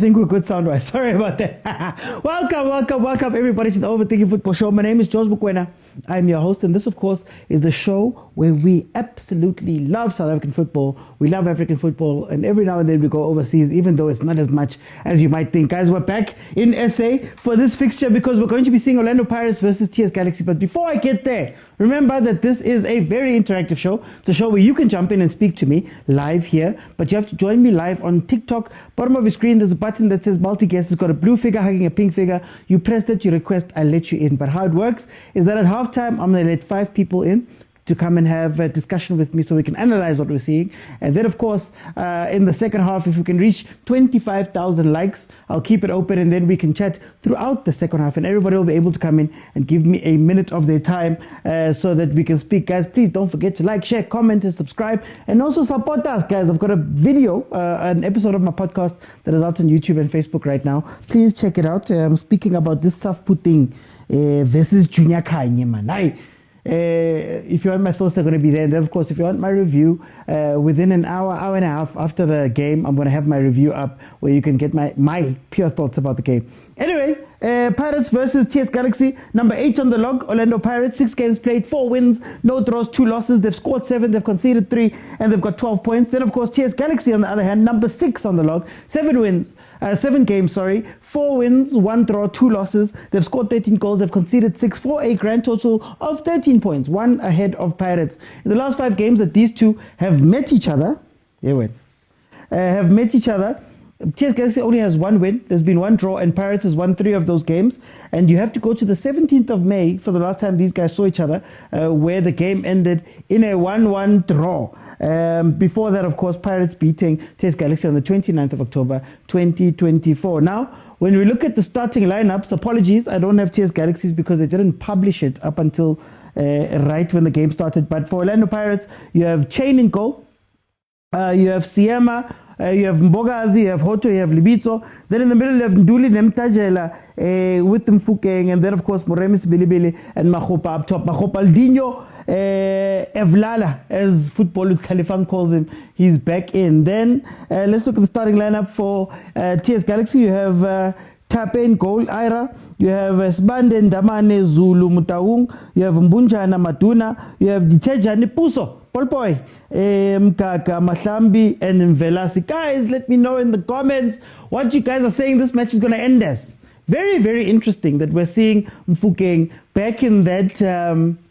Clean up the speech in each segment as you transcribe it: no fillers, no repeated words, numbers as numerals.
think we're good sound-wise. Sorry about that. welcome, everybody to the Overthinking Football Show. My name is George Mokwena. I'm your host, and this, of course, is the show where we absolutely love South African football. We love African football, and every now and then we go overseas, even though it's not as much as you might think. Guys, we're back in SA for this fixture because we're going to be seeing Orlando Pirates versus TS Galaxy. But before I get there, remember that this is a very interactive show. It's a show where you can jump in and speak to me live here, but you have to join me live on TikTok. Bottom of your screen, there's a button that says multi-guest. It's got a blue figure hugging a pink figure. You press that, you request, I let you in. But how it works is that at halftime, I'm going to let 5 people in to come and have a discussion with me so we can analyze what we're seeing. And then, of course, in the second half, if we can reach 25,000 likes, I'll keep it open and then we can chat throughout the second half and everybody will be able to come in and give me a minute of their time so that we can speak. Guys, please don't forget to like, share, comment, and subscribe. And also support us, guys. I've got a video, an episode of my podcast that is out on YouTube and Facebook right now. Please check it out. I'm speaking about this South Puting versus Junior Khanye, man. If you want my thoughts, they're going to be there. And then, of course, if you want my review, within an hour and a half after the game, I'm going to have my review up where you can get my pure thoughts about the game. Anyway, Pirates versus TS Galaxy, number 8 on the log. Orlando Pirates, 6 games played, 4 wins, no draws, 2 losses. They've scored 7, they've conceded 3, and they've got 12 points. Then, of course, TS Galaxy, on the other hand, number 6 on the log, 7 games, 4 wins, 1 draw, 2 losses. They've scored 13 goals, they've conceded 6 for a grand total of 13 points, 1 ahead of Pirates. In the last 5 games that these two have met each other, TS Galaxy only has 1 win, there's been 1 draw, and Pirates has won 3 of those games. And you have to go to the 17th of May for the last time these guys saw each other, where the game ended in a 1-1 draw. Before that, of course, Pirates beating TS Galaxy on the 29th of October 2024. Now, when we look at the starting lineups, apologies, I don't have TS Galaxies because they didn't publish it up until right when the game started. But for Orlando Pirates, you have Chain in goal, you have Siema, you have Mbogazi, you have Hoto, you have Libito. Then in the middle, you have Nduli Nemtajela with Mfukeng. And then, of course, Moremis Bilibili and Mahopa up top. Mahopa Aldinho, Evlala, as Football Khalifan calls him, he's back in. Then let's look at the starting lineup for TS Galaxy. You have Tape in goal, Ira. You have Sbande Ndamane Zulu Motaung. You have Mbunjana Maduna. You have Ditejani Puso. Polpoy, Mkaka, Mahlambi, and Velasi. Guys, let me know in the comments what you guys are saying this match is going to end as. Very, very interesting that we're seeing Mfukeng back in that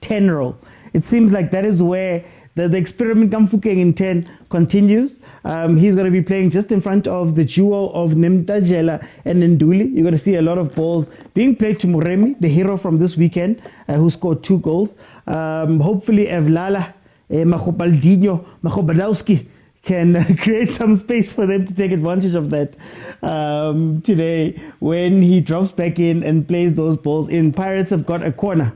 10 role. It seems like that is where the experiment Mfukeng in 10 continues. He's going to be playing just in front of the duo of Nemtajela and Nduli. You're going to see a lot of balls being played to Muremi, the hero from this weekend, who scored 2 goals. Hopefully, Evlala, Mahobaldinho, Mahobadowski can create some space for them to take advantage of that today when he drops back in and plays those balls in. Pirates have got a corner.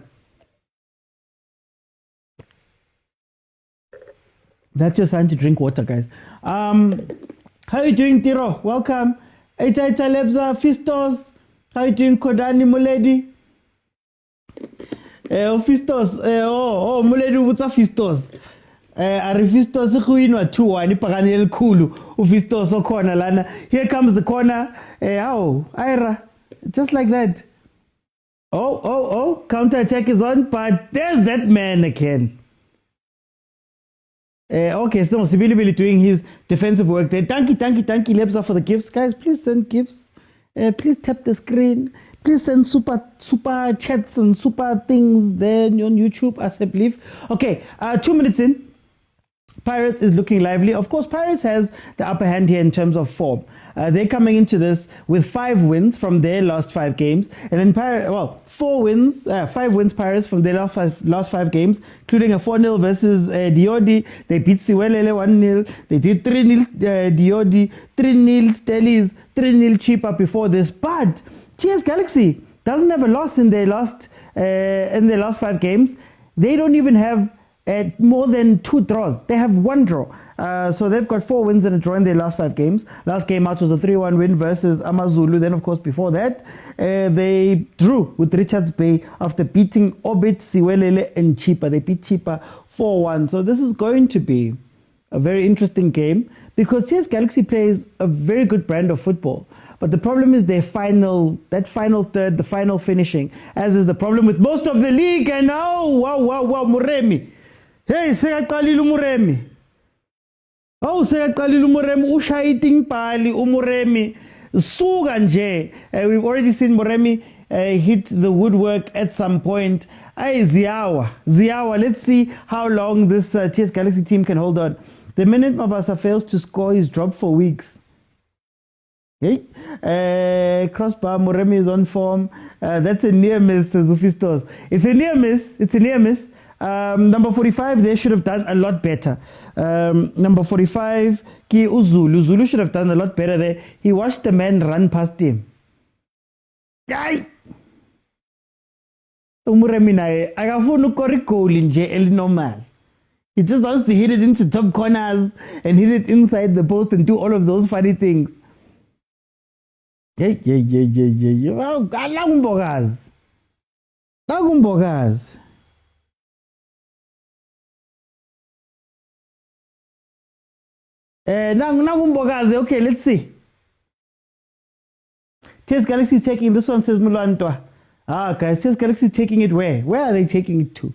That's your sign to drink water, guys. How are you doing, Tiro? Welcome. Itaita Lebza, Fistos. How are you doing, Kodani Muledi? Fistos, Muledi Wuta Fistos. Ari Fistos Huinwa 2-1, Paganel Kulu, Fistos Okona Lana. Here comes the corner. Ira, just like that. Counter attack is on, but there's that man again. Okay, so Sibilibili doing his defensive work there. Thank you, Lebza, for the gifts. Guys, please send gifts. Please tap the screen. Please send super chats and super things there on YouTube, as I believe. Okay, 2 minutes in. Pirates is looking lively. Of course, Pirates has the upper hand here in terms of form. They're coming into this with 5 wins from their last 5 games. And then 5 wins Pirates from their last 5 games, including a 4-0 versus Diodi. They beat Siwelele 1-0. They did 3-0 Diodi, 3-0 Stellies, 3-0 Cheaper before this. But TS Galaxy doesn't have a loss in their last 5 games. They don't even have more than 2 draws. They have 1 draw. So they've got 4 wins and a draw in their last 5 games. Last game out was a 3-1 win versus Amazulu. Then, of course, before that, they drew with Richards Bay after beating Orbit, Siwelele, and Cheaper. They beat Cheaper 4-1. So this is going to be a very interesting game because TS Galaxy plays a very good brand of football. But the problem is that final third, the final finishing, as is the problem with most of the league. And wow, Muremi. Hey, Sekalilu Muremi. Oh, Sekalilu Muremi, Ushaiting Pali, Umuremi, Suganje. We've already seen Muremi hit the woodwork at some point. Hey, Ziawa. Let's see how long this TS Galaxy team can hold on. The minute Mabasa fails to score, he's dropped for weeks. Hey, crossbar, Moremi is on form. That's a near miss, Zufistos. It's a near miss. Number 45, they should have done a lot better. Number 45, Ki Uzulu. Zulu should have done a lot better there. He watched the man run past him. Yay! Umuremi nae, akafuna ukora goal nje elinormal. He just wants to hit it into top corners and hit it inside the post and do all of those funny things. Yeah. Nakumbokazi. Nakumbokazi. Okay, let's see. TS Galaxy taking this one, says Mulantwa. Guys, TS Galaxy taking it where? Where are they taking it to?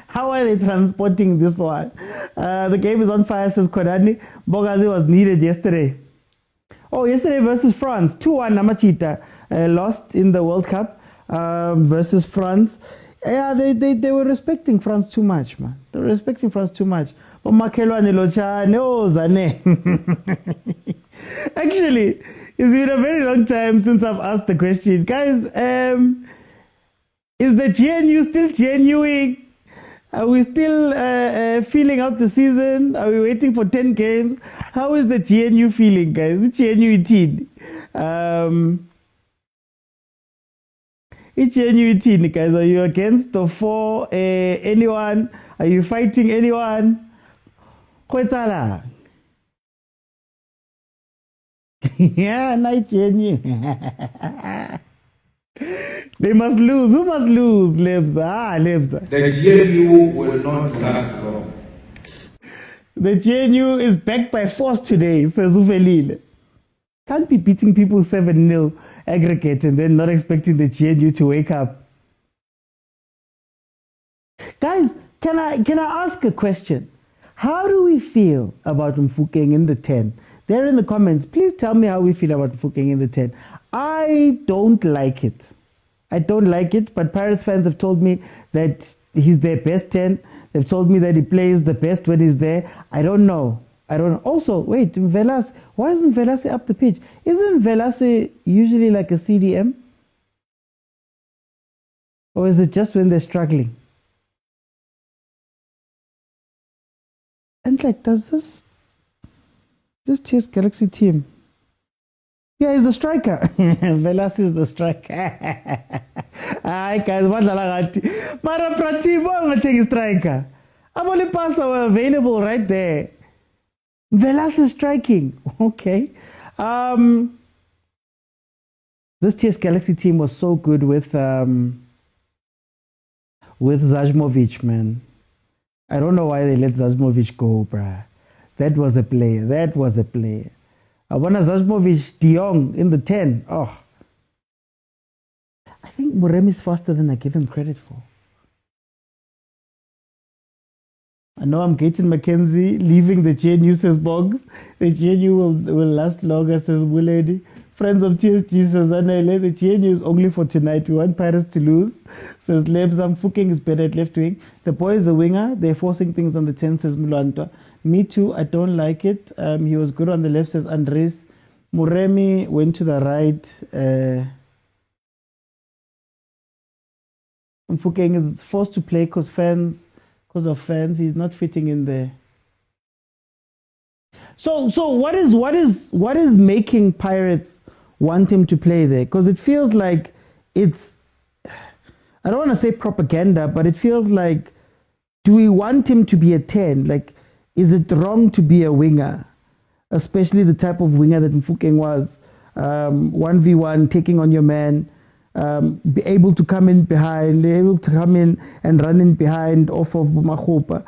How are they transporting this one? The game is on fire, says Kodani. Bogazi was needed yesterday. Oh, yesterday versus France, 2-1 Namachita lost in the World Cup versus France. Yeah, they were respecting France too much, man. They were respecting France too much. But Makelwane Locha, no Zane. Actually, it's been a very long time since I've asked the question. Guys, is the GNU still GNUing? Are we still feeling out the season? Are we waiting for 10 games? How is the GNU feeling, guys? The GNU team. It's GNU team, guys. Are you against or for anyone? Are you fighting anyone? Kwetala. Yeah, night GNU. They must lose. Who must lose? Lebza. Lebza. The GNU will not last long. The GNU is backed by force today, says Uvelile. Can't be beating people 7-0 aggregate and then not expecting the GNU to wake up. Guys, can I ask a question? How do we feel about Mfukeng in the 10? There in the comments, please tell me how we feel about Mfukeng in the 10. I don't like it. But Pirates fans have told me that he's their best 10. They've told me that he plays the best when he's there. I don't know. Also, wait, Velase, why isn't Velase up the pitch? Isn't Velase usually like a CDM? Or is it just when they're struggling? And like, does this TS Galaxy team? Yeah, he's the striker. Velas is the striker. Hi guys, Mara Pratibo taking striker. Aboli Pasa were available right there. Velas is striking. Okay. This TS Galaxy team was so good with Zajmovic, man. I don't know why they let Zajmovic go, bruh. That was a player. Abana Zajmovic de Jong in the 10. Oh. I think Muremi is faster than I give him credit for. I know I'm Gaten McKenzie leaving the GNU, says Boggs. The GNU will last longer, says Buledi. Friends of TSG, says Anele. The GNU is only for tonight. We want Pirates to lose, says Lebsam. Fuking is better at left wing. The boy is a winger. They're forcing things on the 10, says Mulantwa. Me too, I don't like it. He was good on the left, says Andres. Muremi went to the right. Mfukeng is forced to play because of fans. He's not fitting in there. So what is making Pirates want him to play there? Because it feels like it's, I don't want to say propaganda, but it feels like, do we want him to be a 10? Like, is it wrong to be a winger? Especially the type of winger that Mfukeng was. 1v1, taking on your man. be able to come in behind, able to come in and run in behind off of Makhupa.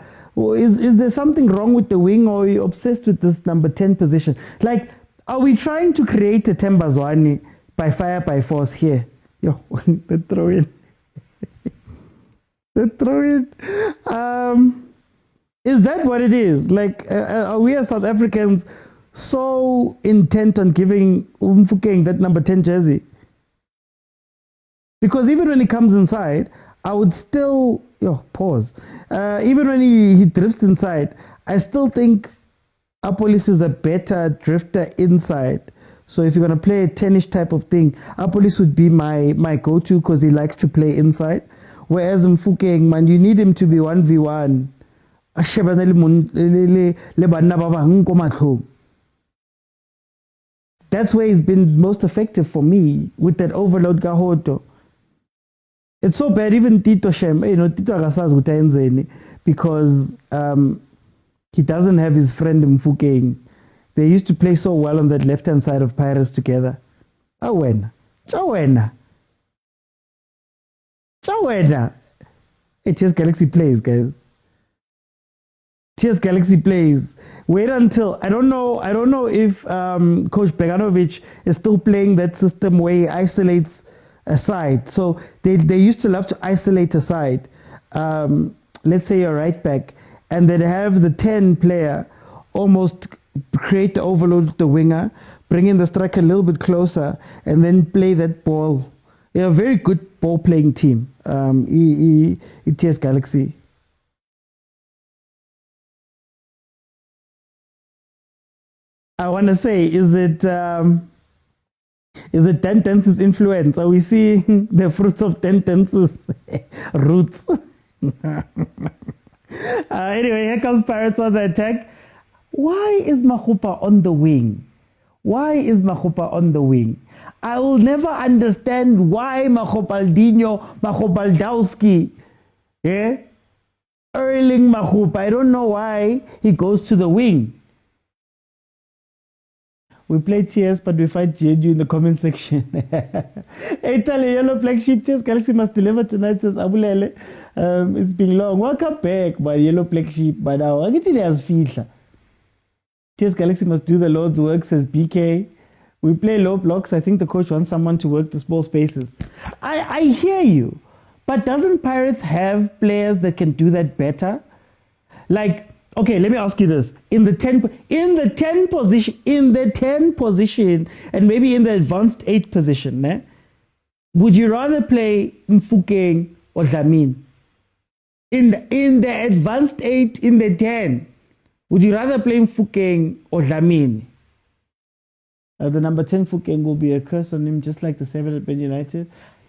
Is there something wrong with the wing, or are you obsessed with this number 10 position? Like, are we trying to create a Tembazwani by fire, by force here? Yo, the throw in. The throw in. Is that what it is? Like, are we as South Africans so intent on giving Mfukeng that number 10 jersey? Because even when he comes inside, I would still, pause. Even when he drifts inside, I still think Apolis is a better drifter inside. So if you're going to play a 10-ish type of thing, Apolis would be my go-to because he likes to play inside. Whereas Mfukeng, man, you need him to be 1v1. That's where he's been most effective for me, with that overload Gahoto. It's so bad, even Tito Shem, Tito Agasaz Gutaenzeni, because he doesn't have his friend Mfukeng. They used to play so well on that left-hand side of Pirates together. Chawena. Hey, TS Galaxy plays, guys. TS Galaxy plays. Wait until I don't know if Coach Beganovic is still playing that system where he isolates a side. So they used to love to isolate a side. Let's say you're right back, and then have the 10 player almost create the overload with the winger, bring in the striker a little bit closer, and then play that ball. They're a very good ball playing team. ETS Galaxy. I want to say, is it Tentence's influence? Are we seeing the fruits of Tentence's roots? Anyway, here comes Pirates on the attack. Why is Makhupa on the wing? I will never understand why Makhopaldinho, Makhopaldowski, Erling Makhupa, I don't know why he goes to the wing. We play TS, but we fight GNU in the comment section. Italy, Yellow Black Sheep, TS Galaxy must deliver tonight, says Abulele. It's been long. Welcome back, my Yellow Black Sheep. But now, I get it as feature. TS Galaxy must do the Lord's work, says BK. We play low blocks. I think the coach wants someone to work the small spaces. I hear you. But doesn't Pirates have players that can do that better? Like, okay, let me ask you this. In the 10 position, and maybe in the advanced 8 position, would you rather play Mfukeng or Dlamini? In the advanced 8, in the 10, would you rather play Mfukeng or Dlamini? The number 10 Mfukeng will be a curse on him, just like the 7 at Man United.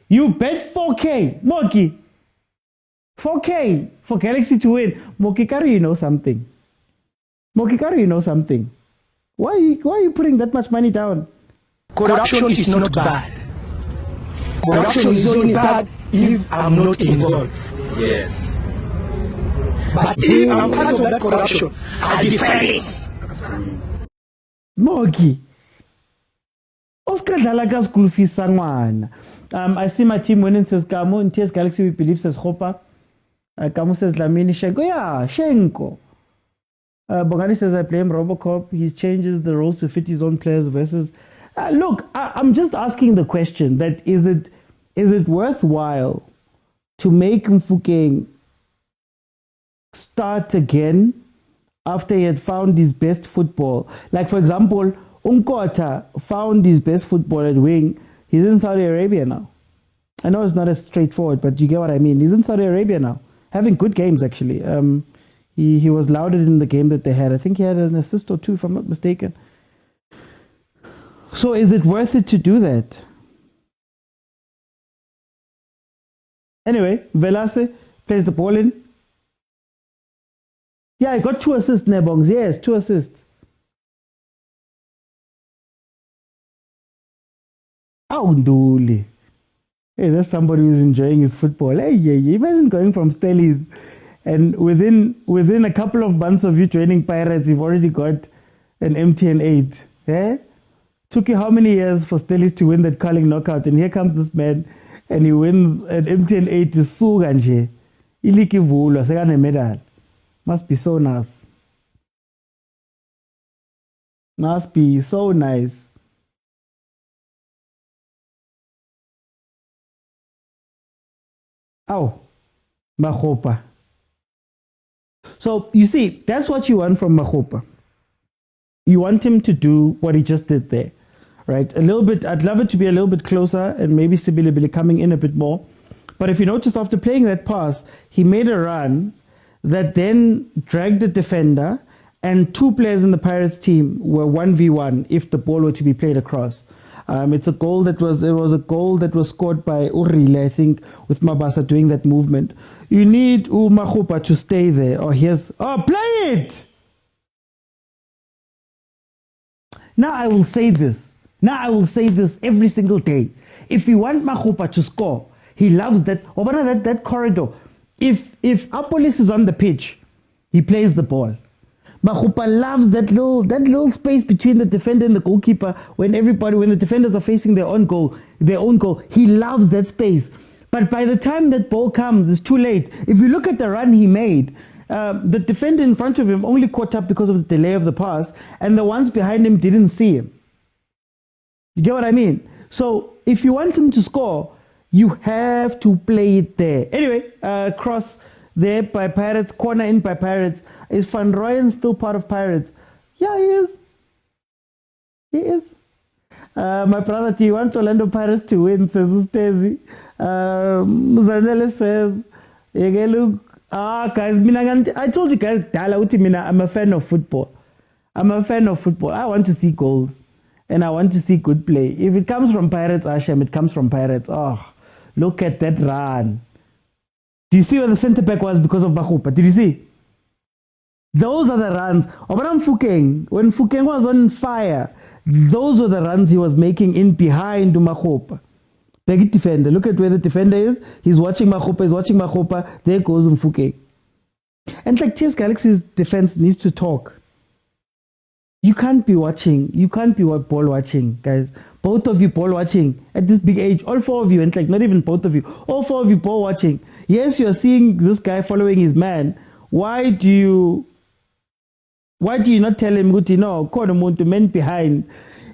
You bet 4K, Moki. 4K for Galaxy to win. Mokikaru, you know something. Why are you putting that much money down? Corruption is not bad. Corruption is only bad if I'm not involved. Yes. But if I'm part of that corruption, I defend it. Moki. Oscar Dalaga school fees sangwana. I see my team winning, says Kamo. In TS Galaxy we believe, says Hopa. Kamo says Dlamini. Shenko. Yeah, Shenko. Bongani says I blame Robocop. He changes the roles to fit his own players versus. Look, I'm just asking the question that is it worthwhile to make Mfukeng start again after he had found his best football? Like, for example, Umkota found his best football at wing. He's in Saudi Arabia now. I know it's not as straightforward, but you get what I mean. He's in Saudi Arabia now, having good games actually. He was lauded in the game that they had. I think he had an assist or two, if I'm not mistaken. So is it worth it to do that? Anyway, Velase plays the ball in. Yeah, I got 2 assists, Nebongs. Yes, 2 assists. Nduli. Hey, that's somebody who's enjoying his football. Hey, yeah. Imagine going from Stellies and within a couple of months of you joining Pirates, you've already got an MTN 8. Yeah? Took you how many years for Stellis to win that curling knockout? And here comes this man, and he wins an MTN 80 Suganje. Iliki Vula, second medal. Must be so nice. Must be so nice. Oh, Mahopa. So you see, that's what you want from Mahopa. You want him to do what he just did there, right? A little bit, I'd love it to be a little bit closer and maybe Sibilibili coming in a bit more. But if you notice, after playing that pass, he made a run that then dragged the defender, and two players in the Pirates team were 1v1 if the ball were to be played across. It was a goal that was scored by Urile, I think, with Mabasa doing that movement. You need Mahopa to stay there. Play it! Now I will say this every single day. If you want Mahopa to score, he loves that corridor. If Apolis is on the pitch, he plays the ball. Mahopa loves that little space between the defender and the goalkeeper when the defenders are facing their own goal. He loves that space. But by the time that ball comes, it's too late. If you look at the run he made, the defender in front of him only caught up because of the delay of the pass, and the ones behind him didn't see him. You get what I mean? So if you want him to score, you have to play it there. Anyway, cross there by Pirates, corner in by Pirates. Is Van Rooyen still part of Pirates? Yeah, he is. He is. My brother, do you want Orlando Pirates to win? Says Stacey. Zanele says, guys, I told you guys, I'm a fan of football. I want to see goals. And I want to see good play. If it comes from Pirates, Asham, it comes from Pirates. Oh, look at that run. Do you see where the centre back was because of Mahopa? Did you see? Those are the runs. When Fukeng was on fire, those were the runs he was making in behind Mahopa. Big defender. Look at where the defender is. He's watching Mahopa. There goes Mfukeng. And like TS Galaxy's defense needs to talk. You can't be ball watching, guys. Both of you ball watching at this big age. All four of you, and like not even both of you. All four of you ball watching. Yes, you are seeing this guy following his man. Why do you not tell him, no, call him to men behind?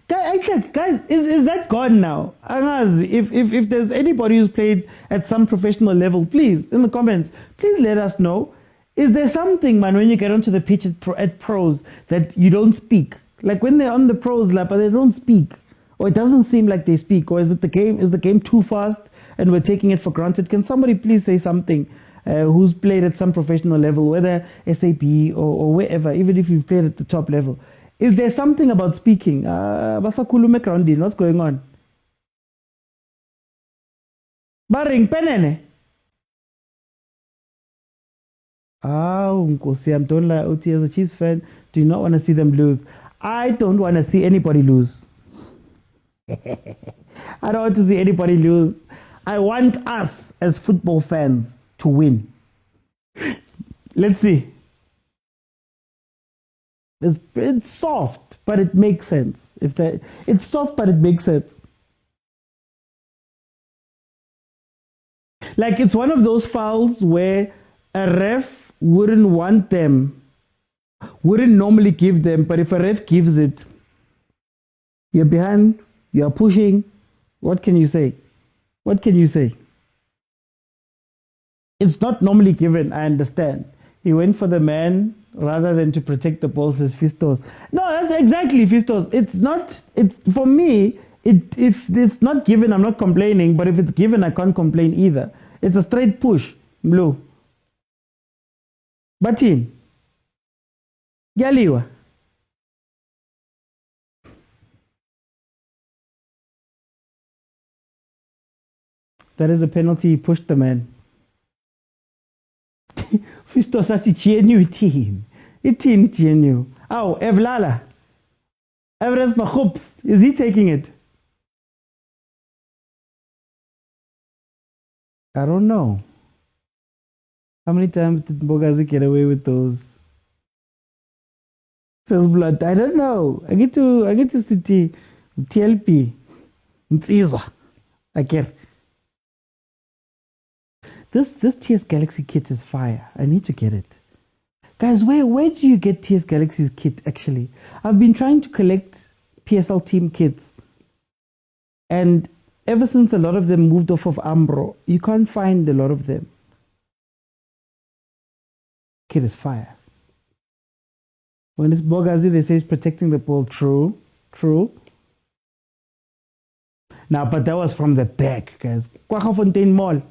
Guys, is that gone now? If there's anybody who's played at some professional level, please, in the comments, please let us know. Is there something, man, when you get onto the pitch at pros that you don't speak? Like when they're on the pros lap, they don't speak. Or it doesn't seem like they speak. Or is the game too fast and we're taking it for granted? Can somebody please say something? Who's played at some professional level, whether SAP or wherever, even if you've played at the top level. Is there something about speaking? What's going on? Baring penene. Don't lie, Oti, as a Chiefs fan, do you not want to see them lose? I don't want to see anybody lose. I don't want to see anybody lose. I want us as football fans to win. Let's see. It's soft, but it makes sense. It's soft, but it makes sense. Like it's one of those fouls where a ref wouldn't normally give them, but if a ref gives it, you're behind, you're pushing. What can you say? It's not normally given, I understand. He went for the man rather than to protect the ball, says Fistos. No, that's exactly Fistos. For me, if it's not given, I'm not complaining, but if it's given, I can't complain either. It's a straight push, blue. Batin. Galiwa. That is a penalty, he pushed the man. Fistos ati GNU team. Itin GNU. Oh, Evlala. Everest Mahops. Is he taking it? I don't know. How many times did Bogazi get away with those? Says blood. I don't know. I get to see TLP. Nsizwa. Okay. This TS Galaxy kit is fire. I need to get it. Guys, where do you get TS Galaxy's kit actually? I've been trying to collect PSL team kits. And ever since a lot of them moved off of Ambro, you can't find a lot of them. Kit is fire. When it's Bogazi, they say it's protecting the ball. True. Now, but that was from the back, guys. Kwaggafontein Mall.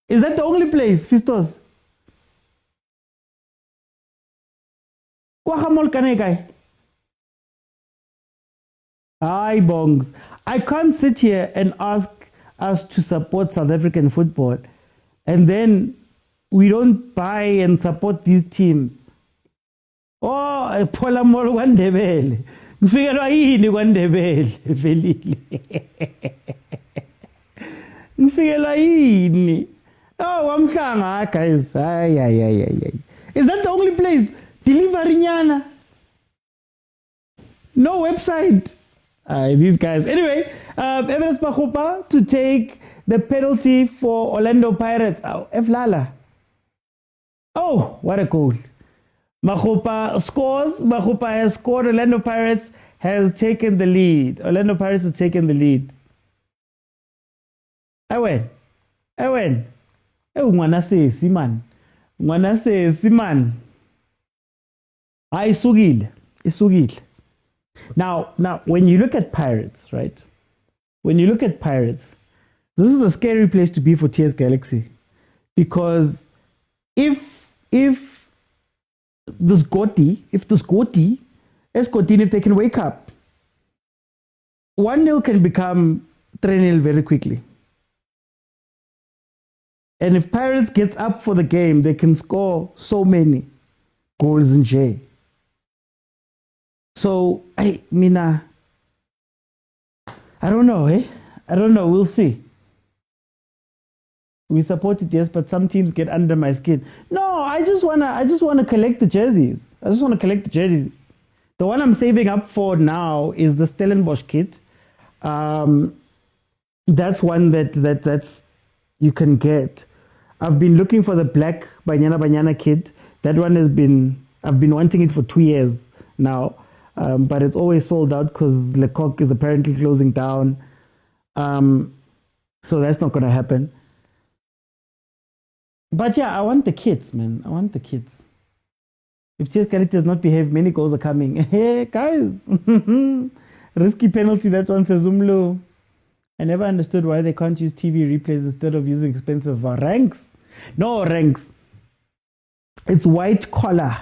Is that the only place, Fistos? Kwagga Mall Kanekai. Aye, bongs. I can't sit here and ask us to support South African football and then we don't buy and support these teams. Oh, Paula Mall Wandebele. Ngifikelwa yini kwaNdebele velile. Ngifikelwa yini. Oh, wamhlanga guys. Ay. Is that the only place? Delivery nyana. No website. These guys. Anyway, Everest Machupa to take the penalty for Orlando Pirates. Eflala. Oh, what a goal. Machupa scores. Machupa has scored. Orlando Pirates has taken the lead. Orlando Pirates has taken the lead. I win. Ngwana sesi man. Isugile. Now, when you look at Pirates, right? When you look at Pirates, this is a scary place to be for TS Galaxy. Because if the Scotty, if they can wake up, 1-0 can become 3-0 very quickly. And if Pirates gets up for the game, they can score so many goals in J. So, I don't know, I don't know, we'll see. We support it, yes, but some teams get under my skin. No, I just wanna collect the jerseys. The one I'm saving up for now is the Stellenbosch kit. That's one that's you can get. I've been looking for the black Banyana kit. That one I've been wanting it for 2 years now. But it's always sold out because Lecoq is apparently closing down. So that's not going to happen. But yeah, I want the kits, man. I want the kits. If TS Galaxy does not behave, many goals are coming. Hey, guys. Risky penalty, that one says Umlo. I never understood why they can't use TV replays instead of using expensive ranks. No, ranks. It's white collar.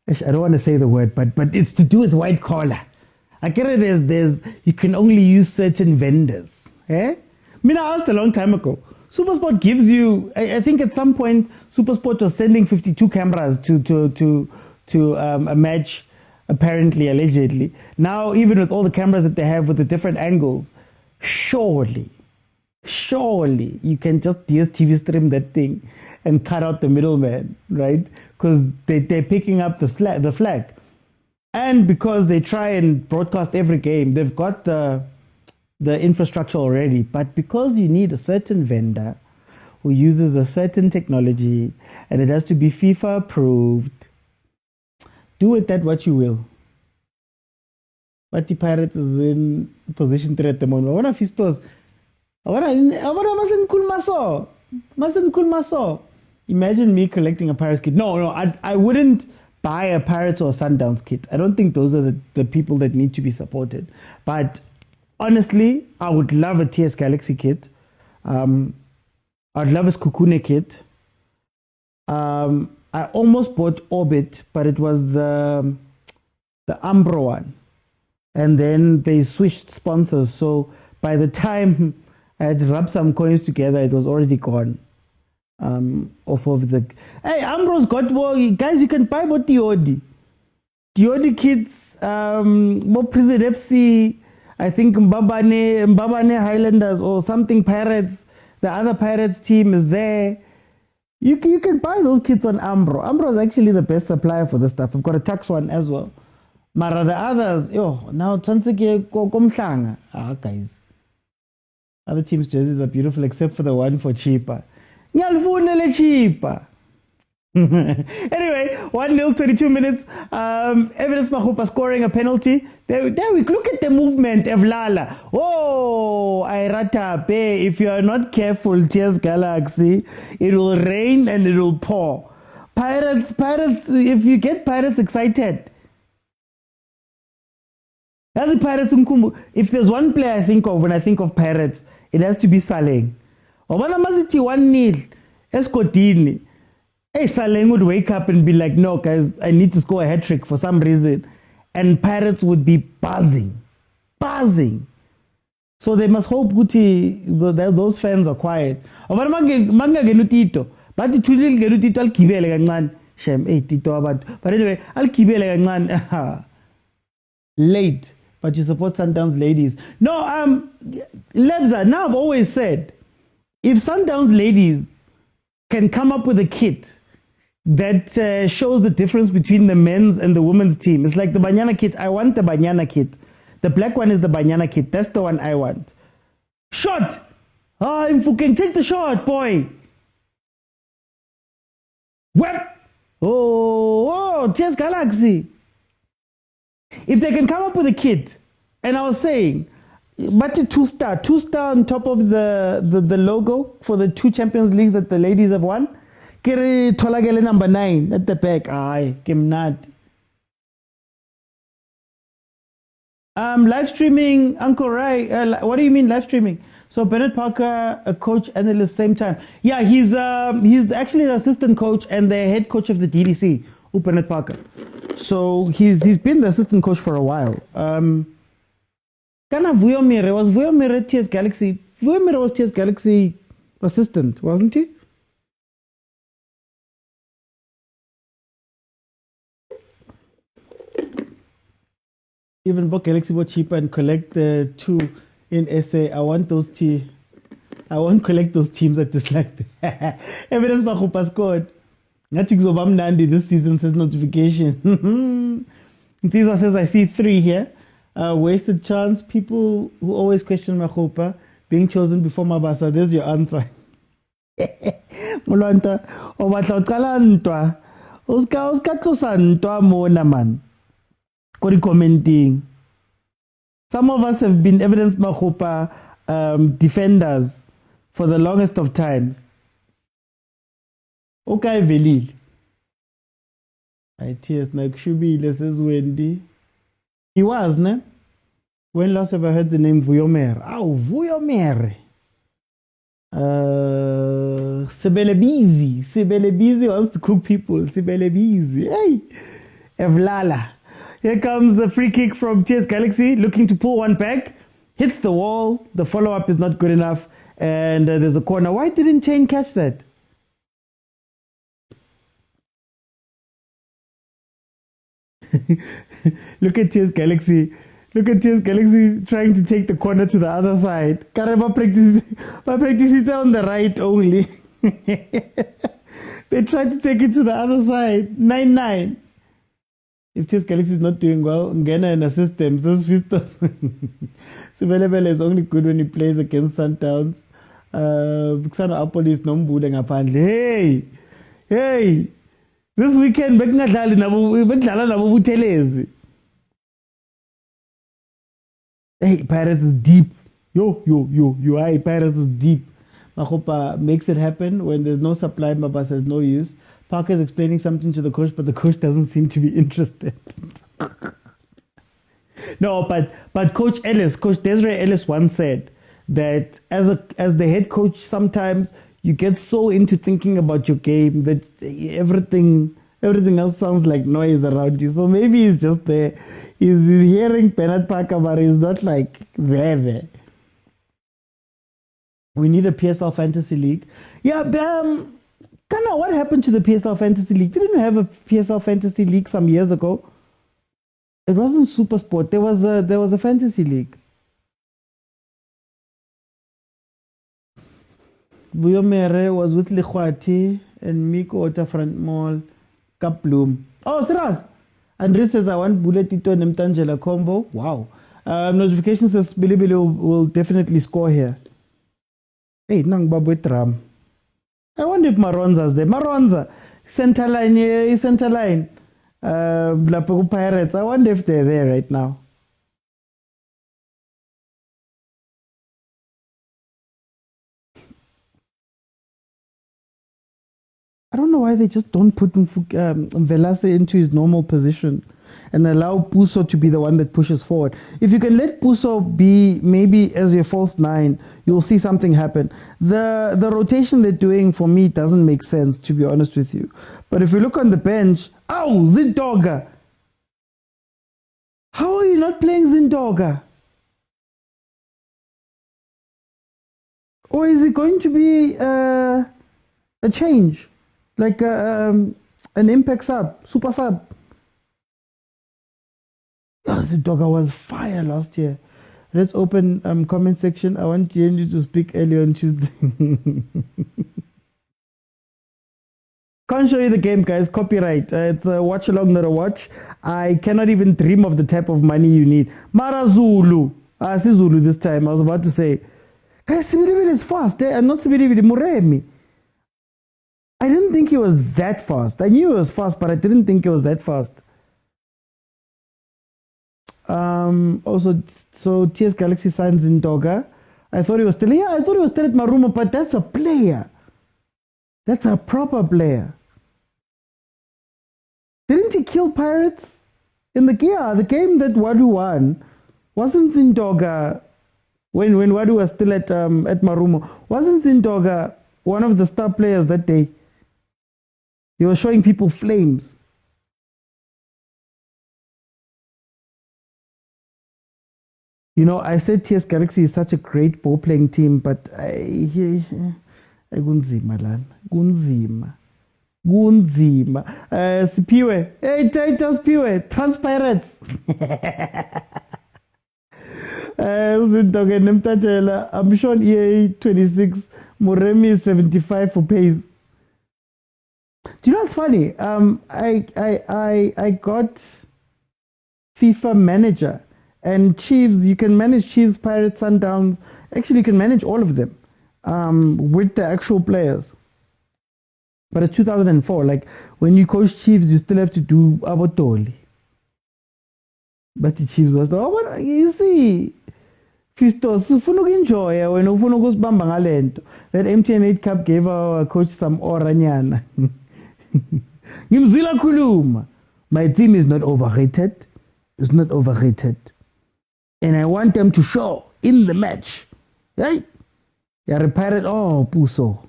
I don't want to say the word, but it's to do with white collar. I get it. There's you can only use certain vendors. I asked a long time ago. Supersport gives you. I think at some point Supersport was sending 52 cameras to a match, apparently, allegedly. Now, even with all the cameras that they have with the different angles, surely you can just DSTV stream that thing and cut out the middleman, right? Because they're picking up the flag. And because they try and broadcast every game, they've got the infrastructure already. But because you need a certain vendor who uses a certain technology and it has to be FIFA approved, do with that what you will. But the Pirates is in position 3 at the moment. I want to Fistos. I want Imagine me collecting a Pirates kit. No, I wouldn't buy a Pirates or a Sundowns kit. I don't think those are the people that need to be supported. But honestly, I would love a TS Galaxy kit. I'd love a Skukune kit. I almost bought Orbit, but it was the Umbro one. And then they switched sponsors. So by the time I had to rub some coins together, it was already gone. Off of the... Hey, Umbro's got more... Guys, you can buy more Diodi kits, more Prison FC, I think Mbabane Highlanders or something Pirates. The other Pirates team is there. You can buy those kits on Umbro. Umbro is actually the best supplier for this stuff. I've got a tax one as well. Mara the others, now komhlanga. Guys. Other teams' jerseys are beautiful except for the one for cheaper. Nyalfunele cheaper. Anyway, 1-0, 22 minutes. Evidence Mahupa scoring a penalty. There we look at the movement of Lala. Oh, Airatape. If you are not careful, Tears Galaxy, it will rain and it will pour. Pirates, if you get Pirates excited. That's the Pirates Umkumbu. If there's one player I think of when I think of Pirates, it has to be Saleng. Obana Maziti 1-0. Escotini. Hey, Saleng would wake up and be like, no, guys, I need to score a hat-trick for some reason. And Pirates would be buzzing. So they must hope Guti, those fans are quiet. But anyway, I'll keep it late, but you support Sundowns ladies. No, Lebza, now I've always said, if Sundowns ladies can come up with a kit that shows the difference between the men's and the women's team. It's like the Banyana kit. I want the Banyana kit. The black one is the Banyana kit. That's the one I want. Shot! Oh, Mfuken, take the shot, boy. Web! Oh, Tears Galaxy. If they can come up with a kit, and I was saying, but a two-star on top of the logo for the 2 Champions Leagues that the ladies have won. Kiri Tolagele number 9 at the back. Aye, Kimnat. Live streaming, Uncle Rai. What do you mean live streaming? So Bennett Parker, a coach and at the same time. Yeah, he's actually the assistant coach and the head coach of the DDC, Bennett Parker. So he's been the assistant coach for a while. Kana Vuyomire, was Vuyomire TS Galaxy? Vuyomire was TS Galaxy assistant, wasn't he? Even book Galaxy more cheaper and collect the 2 in SA. I won't collect those teams that dislike. Evidence Mahupa scored. Nothing so Nandi this season says notification. Tiza says I see 3 here. Wasted chance. People who always question Mahupa being chosen before Mabasa. There's your answer. Mulanta obatla uqala ntwa. Uska tlosa ntwa mona man. Commenting. Some of us have been Evidence Mahupa defenders for the longest of times. Okay, Velil. ITS like Shubile says Wendy. He was, ne? When last have I heard the name Vuyomer? Oh, Vuyomer. Sibelebizi wants to cook people. Sibelebizi. Hey, Evlala. Here comes a free kick from TS Galaxy, looking to pull one back. Hits the wall. The follow-up is not good enough. And there's a corner. Why didn't Chain catch that? Look at TS Galaxy. Look at TS Galaxy trying to take the corner to the other side. Karema practice it on the right only. They tried to take it to the other side. 9-9. If TS Galaxy is not doing well, Ngena and assist them. Sibelebele is only good when he plays against Sundowns. Buksana Apoli is nombude ngaphandle. Hey! This weekend, bekungadlali nabo Butelezi. Hey, Pirates is deep. Yo, Pirates is deep. Mahopa makes it happen. When there's no supply, Mabas has no use. Parker is explaining something to the coach, but the coach doesn't seem to be interested. No, but Coach Desiree Ellis once said that as the head coach, sometimes you get so into thinking about your game that everything else sounds like noise around you. So maybe he's just there. He's hearing Bernard Parker, but he's not like there. We need a PSL Fantasy League. Yeah, Kana, what happened to the PSL Fantasy League? Didn't we have a PSL Fantasy League some years ago? It wasn't Supersport. There was a Fantasy League. Buyomere was with Likhwati and Miko Waterfront Mall, Cap Bloom. Oh, serious? Andres says, I want Buletito and Mtangela combo. Wow. Notification says Bilibili will definitely score here. Hey, Nang Babwetram. I wonder if Maronza's there. Maronza, center line, center line. Lapu Pirates. I wonder if they're there right now. I don't know why they just don't put Velase into his normal position and allow Puso to be the one that pushes forward. If you can let Puso be maybe as your false nine, you'll see something happen. The rotation they're doing for me doesn't make sense, to be honest with you. But if you look on the bench, Zindoga. How are you not playing Zindoga? Or is it going to be a change? Like an impact sub, super sub. Zindoga was fire last year. Let's open comment section. I want JNU to speak earlier on Tuesday. Can't show you the game, guys. Copyright. It's a watch along, not a watch. I cannot even dream of the type of money you need. Marazulu. Zulu this time. I was about to say. Guys, Sibidibidi is fast. Not Sibidibidi, Muremi. I didn't think he was that fast. I knew he was fast, but I didn't think he was that fast. Also, so TS Galaxy signs in Doga. I thought he was still I thought he was still at Marumo, but that's a player. That's a proper player. Didn't he kill Pirates? In the game that Wadu won, wasn't Zindoga, when Wadu was still at Marumo, wasn't Zindoga one of the star players that day? He was showing people flames. You know, I said TS Galaxy is such a great ball-playing team, but Gunzima. Sipiwe. Hey, Titus Piwe. Transparent. I'm sure EA 26. Moremi is 75 for pace. Do you know what's funny? I got FIFA Manager and Chiefs. You can manage Chiefs, Pirates, Sundowns. Actually, you can manage all of them with the actual players. But it's 2004. Like when you coach Chiefs, you still have to do Abotoli. But the Chiefs was you see. Fistos, ufuna ukunjoya wena ufuna ukusibamba ngalento. That MTN 8 Cup gave our coach some oranyana. Ngimzwila khuluma. My team is not overrated. It's not overrated. And I want them to show in the match. Hey? You're a pirate. Oh, Puso.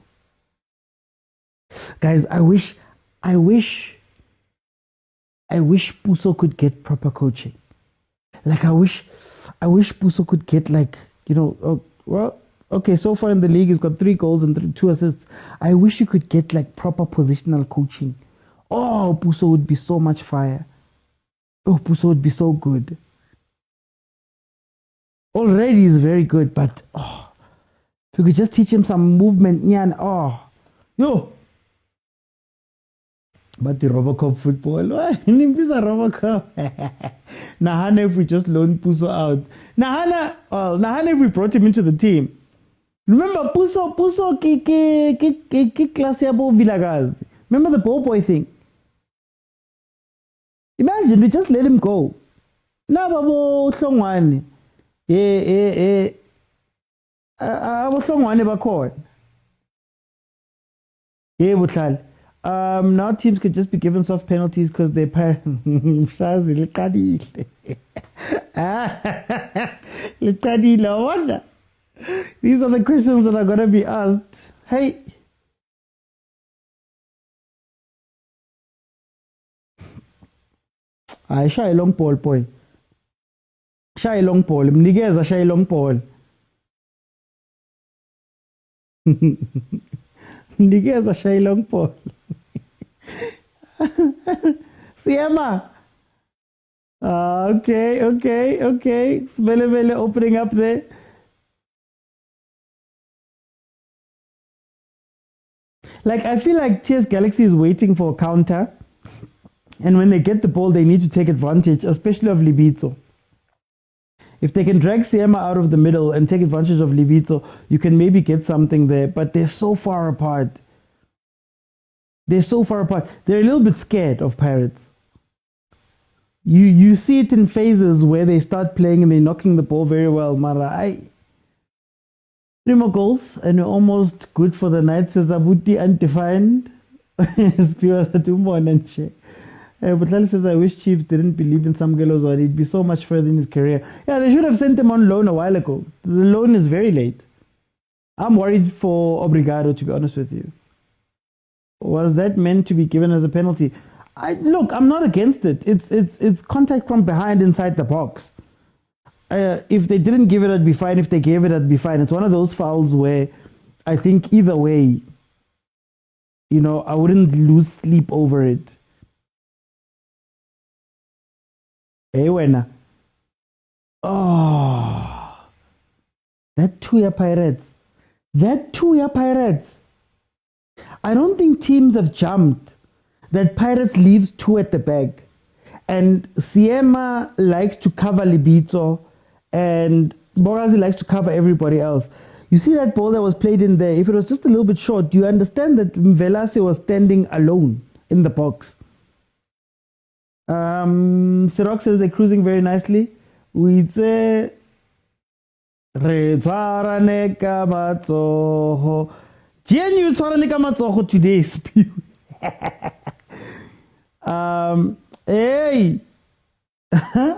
Guys, I wish Puso could get proper coaching. Like I wish Puso could get okay, so far in the league he's got 3 goals and 2 assists. I wish he could get like proper positional coaching. Oh, Puso would be so much fire. Oh, Puso would be so good. Already he's very good, but if we could just teach him some movement, But the Robocop football, Nimbiza Robocop. Nahana if we just loan Puso out. Nahana if we brought him into the team. Remember Puso ki class yabo vilakazi. Remember the ball boy thing? Imagine we just let him go. Nababo hlongwane. Abo hlongwane bakhona. Butlali. Now teams could just be given soft penalties because they're These are the questions that are going to be asked. Hey. I shy long ball, boy. Shy long ball. Mnigeza shy long ball. Mnigeza shy long ball. Siema. Okay. Smele opening up there. Like, I feel like TS Galaxy is waiting for a counter. And when they get the ball, they need to take advantage, especially of Libito. If they can drag Siema out of the middle and take advantage of Libito, you can maybe get something there. But they're so far apart. They're so far apart. They're a little bit scared of Pirates. You see it in phases where they start playing and they're knocking the ball very well. Mara, 3 more goals and we're almost good for the night, says Abuti undefined. But says, I wish Chiefs didn't believe in some girls or he'd be so much further in his career. Yeah, they should have sent him on loan a while ago. The loan is very late. I'm worried for Obrigado, to be honest with you. Was that meant to be given as a penalty? Look, I'm not against it. It's contact from behind inside the box. If they didn't give it, I'd be fine. If they gave it, I'd be fine. It's one of those fouls where I think either way, I wouldn't lose sleep over it. Hey, wena. Oh, that 2-year Pirates. That 2-year Pirates. I don't think teams have jumped that Pirates leaves 2 at the back. And Siema likes to cover Libito and Bogazi likes to cover everybody else. You see that ball that was played in there, if it was just a little bit short, do you understand that Velase was standing alone in the box? Sirok says they're cruising very nicely. We say today. Hey,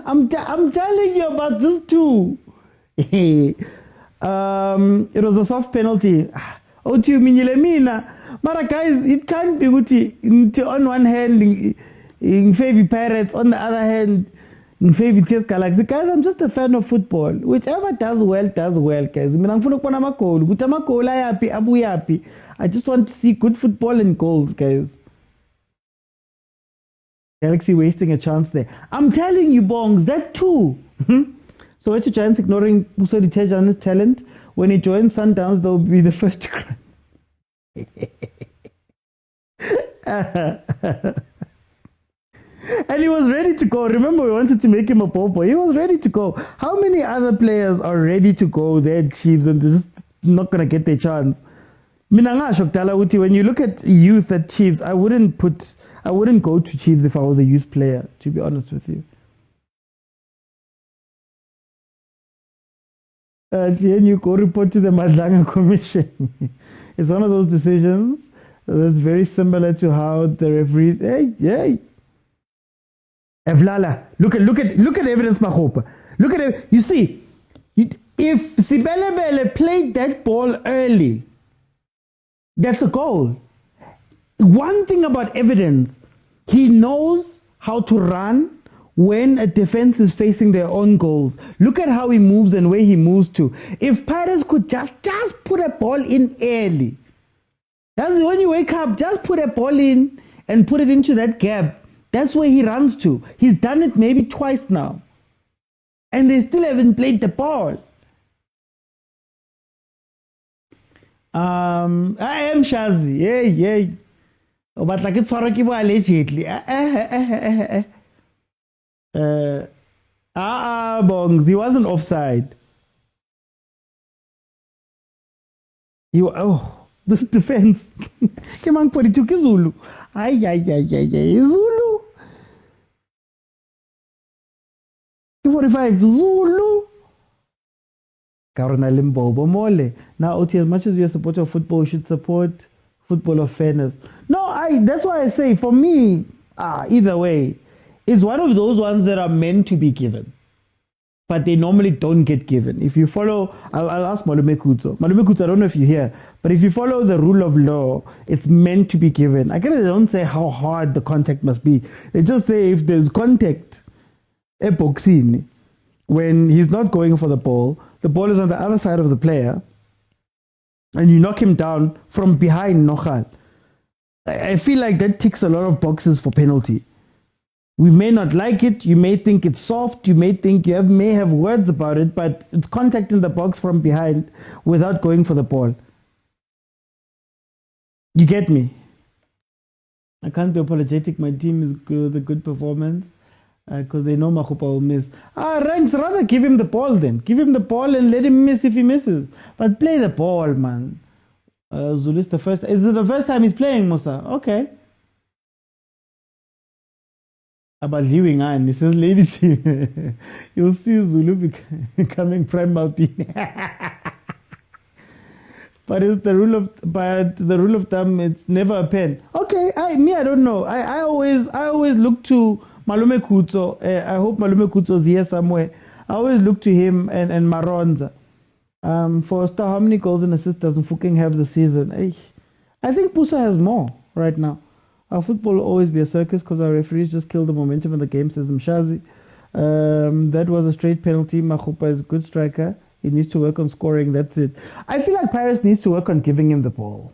I'm telling you about this too. It was a soft penalty. Oh, to Minylemina. Mara guys, it can't be good on one hand in favor Pirates, on the other hand in favor Chess Galaxy. Guys, I'm just a fan of football. Whichever does well, guys. I just want to see good football and goals, guys. Galaxy wasting a chance there. I'm telling you, Bongs, that too. Soweto Giants ignoring Usodi Tejan's talent. When he joins Sundowns, they'll be the first to cry. And he was ready to go. Remember, we wanted to make him a popo. He was ready to go. How many other players are ready to go? They're Chiefs and they're just not going to get their chance. When you look at youth at Chiefs, I wouldn't go to Chiefs if I was a youth player, to be honest with you. You go report to the Madlanga Commission. It's one of those decisions that's very similar to how the referees. Hey. Evlala, look at evidence, Mahopa. Look at it. You see, if Sibelebele played that ball early, that's a goal. One thing about evidence, he knows how to run when a defense is facing their own goals. Look at how he moves and where he moves to. If Pirates could just put a ball in early, that's when you wake up, just put a ball in and put it into that gap. That's where he runs to. He's done it maybe twice now. And they still haven't played the ball. I am Shazi. Yay. But like it's Sarakibo allegedly. Bongs, he wasn't offside. This defense. Kemang Porituke Zulu. Ay, Zulu. 45 Zulu. Karona Limbobo Mole. Now, Oti, as much as you're a supporter of football, you should support football of fairness. No, that's why I say, for me, either way, it's one of those ones that are meant to be given. But they normally don't get given. If you follow, I'll ask Malume Kutso. Malume Kutso, I don't know if you're here, but if you follow the rule of law, it's meant to be given. I guess they don't say how hard the contact must be. They just say if there's contact, epoxine, when he's not going for the ball is on the other side of the player, and you knock him down from behind Nochal. I feel like that ticks a lot of boxes for penalty. We may not like it, you may think it's soft, you may think you may have words about it, but it's contact in the box from behind without going for the ball. You get me? I can't be apologetic. My team is good, a good performance because they know Makhupa will miss. Ranks, rather give him the ball then. Give him the ball and let him miss if he misses. But play the ball, man. Zulu's the first. Is it the first time he's playing, Musa? Okay. About leaving on, this is lady team. You'll see Zulu becoming prime multi. But it's the rule of thumb, it's never a pen. Okay, I don't know. I always look to Malume Kutso. I hope Malume Kutso is here somewhere. I always look to him and Maronza. For Star, how many goals and assists does Mfukeng have this season? I think Pusa has more right now. Our football will always be a circus because our referees just kill the momentum of the game, says Mshazi. That was a straight penalty. Makhupa is a good striker. He needs to work on scoring. That's it. I feel like Pirates needs to work on giving him the ball.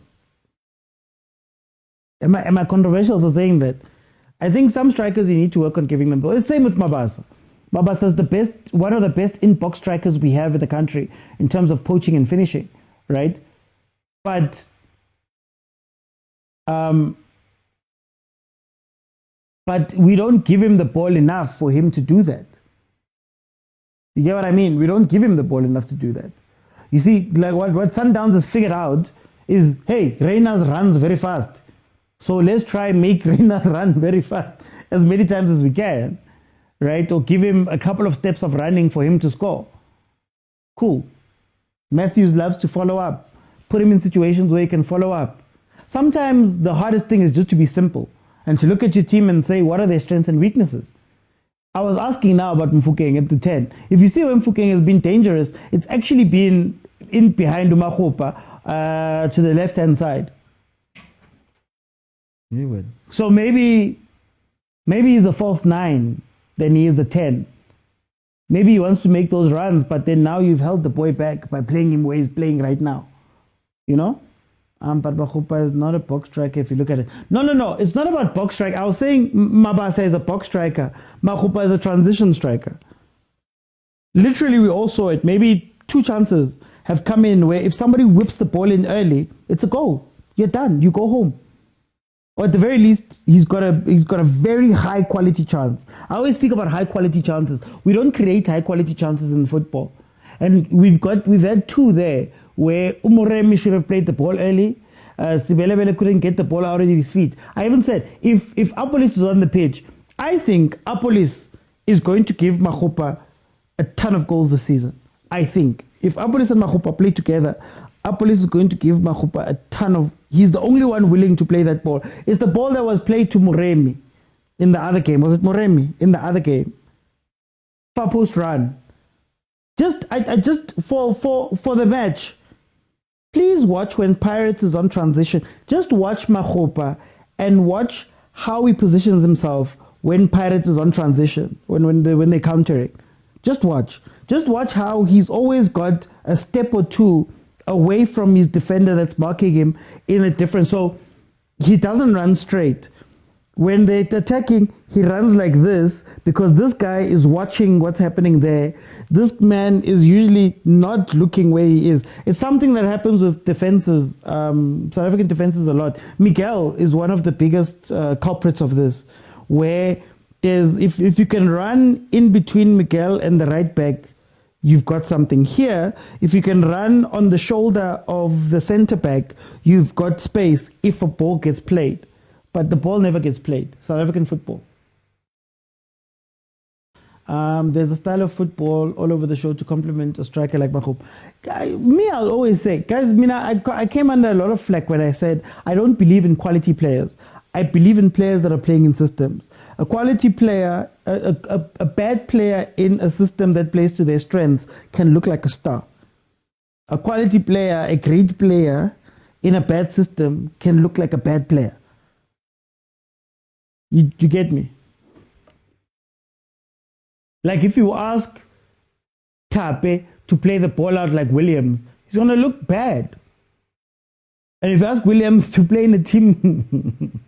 Am I controversial for saying that? I think some strikers you need to work on giving them the ball. It's the same with Mabasa. Mabasa is one of the best in-box strikers we have in the country in terms of poaching and finishing, right? But we don't give him the ball enough for him to do that. You get what I mean? We don't give him the ball enough to do that. You see, like what Sundowns has figured out is, hey, Reynolds runs very fast. So let's try and make Reynolds run very fast as many times as we can, right? Or give him a couple of steps of running for him to score. Cool. Matthews loves to follow up. Put him in situations where he can follow up. Sometimes the hardest thing is just to be simple and to look at your team and say, what are their strengths and weaknesses? I was asking now about Mfukeng at the 10. If you see when Mfukeng has been dangerous, it's actually been in behind Umakhupa to the left-hand side. So maybe he's a false 9, then he is a 10. Maybe he wants to make those runs, but then now you've held the boy back by playing him where he's playing right now. You know? But Makhupa is not a box striker if you look at it. No. It's not about box striker. I was saying Mabasa is a box striker. Makhupa is a transition striker. Literally, we all saw it. Maybe 2 chances have come in where if somebody whips the ball in early, it's a goal. You're done. You go home. Or at the very least, he's got a very high quality chance. I always speak about high quality chances. We don't create high quality chances in football. And we've had 2 there where Umoremi should have played the ball early. Sibelebele couldn't get the ball out of his feet. I even said, if Apolis is on the pitch, I think Apolis is going to give Makhupa a ton of goals this season. I think. If Apolis and Makhupa play together, Apolis is going to give Makhupa a ton of... He's the only one willing to play that ball. It's the ball that was played to Moremi in the other game. Was it Moremi in the other game? Far post run. I just for the match, please watch when Pirates is on transition. Just watch Makhupa and watch how he positions himself when Pirates is on transition, when they're countering. Just watch. Just watch how he's always got a step or 2 away from his defender that's marking him in a different... So he doesn't run straight. When they're attacking, he runs like this because this guy is watching what's happening there. This man is usually not looking where he is. It's something that happens with defenses, South African defenses a lot. Miguel is one of the biggest culprits of this, where if you can run in between Miguel and the right back, you've got something here. If you can run on the shoulder of the center back, you've got space if a ball gets played. But the ball never gets played. South African football. There's a style of football all over the show to complement a striker like Makhupa. I'll always say, guys, I came under a lot of flack when I said I don't believe in quality players. I believe in players that are playing in systems. A quality player, a bad player in a system that plays to their strengths can look like a star. A quality player, a great player in a bad system can look like a bad player. You get me? Like if you ask Tape to play the ball out like Williams, he's going to look bad. And if you ask Williams to play in a team,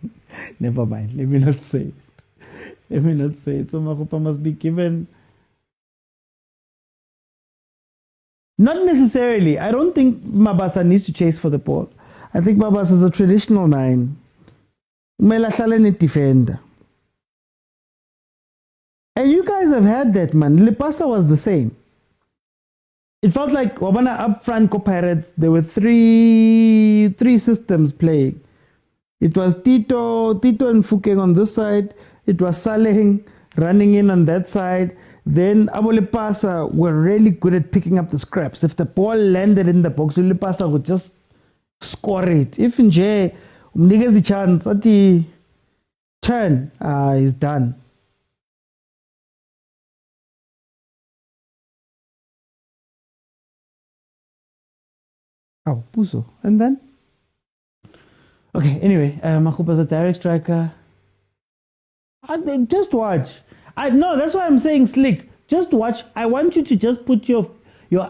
never mind, let me not say it. So Makhupa must be given... Not necessarily. I don't think Mabasa needs to chase for the ball. I think Mabasa is a traditional 9. Kumele ahlale ne-defender. And you guys have had that, man. Lipasa was the same. It felt like wabana up front Pirates, there were three systems playing. It was Tito and Fukeng on this side. It was Saleh running in on that side. Then Lipasa were really good at picking up the scraps. If the ball landed in the box, Lipasa would just score it. If nje umnikeza chance athi turn, he's done. Oh, Puso. And then? Okay, anyway, Makhupa's a direct striker. Just watch. No, that's why I'm saying slick. Just watch. I want you to just put your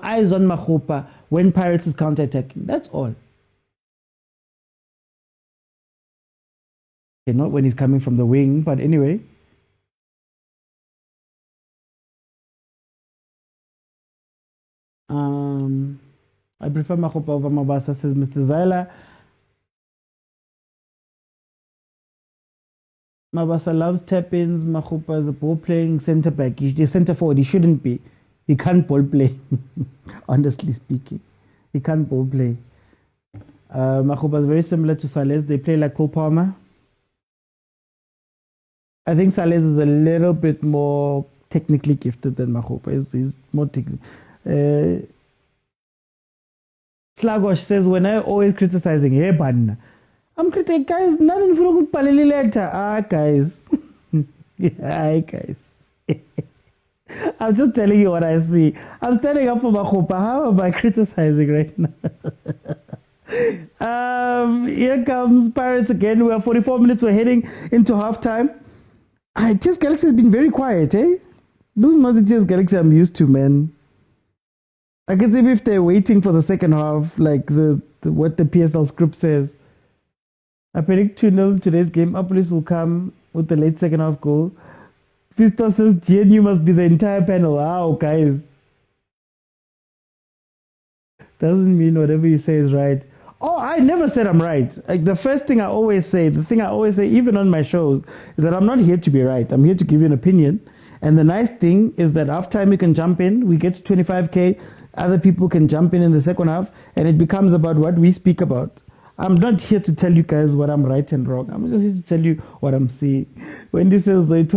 eyes on Makhupa when Pirates is counter-attacking. That's all. Okay, not when he's coming from the wing, but anyway. I prefer Makhupa over Mabasa, says Mr. Zyla. Mabasa loves tap-ins. Makhupa is a ball-playing centre-back. He's centre-forward. He shouldn't be. He can't ball-play. Honestly speaking. He can't ball-play. Makhupa is very similar to Sales. They play like Cole Palmer. I think Sales is a little bit more technically gifted than Makhupa. He's more technical. Slagosh says, when I always criticizing, hey, ban. I'm critical, guys. Nothing from Palili letter. Guys. Hi, guys. I'm just telling you what I see. I'm standing up for Makhupa. How am I criticizing right now? Here comes Pirates again. We are 44 minutes. We're heading into halftime. TS Galaxy has been very quiet, eh? This is not the TS Galaxy I'm used to, man. I can see if they're waiting for the second half, like what the PSL script says. I predict 2-0 today's game. Apolis will come with the late second half goal. Fisto says GNU must be the entire panel. Wow, guys. Doesn't mean whatever you say is right. Oh, I never said I'm right. Like the thing I always say, even on my shows, is that I'm not here to be right. I'm here to give you an opinion. And the nice thing is that half time you can jump in. We get to 25K. Other people can jump in the second half. And it becomes about what we speak about. I'm not here to tell you guys what I'm right and wrong. I'm just here to tell you what I'm seeing. When this says, please.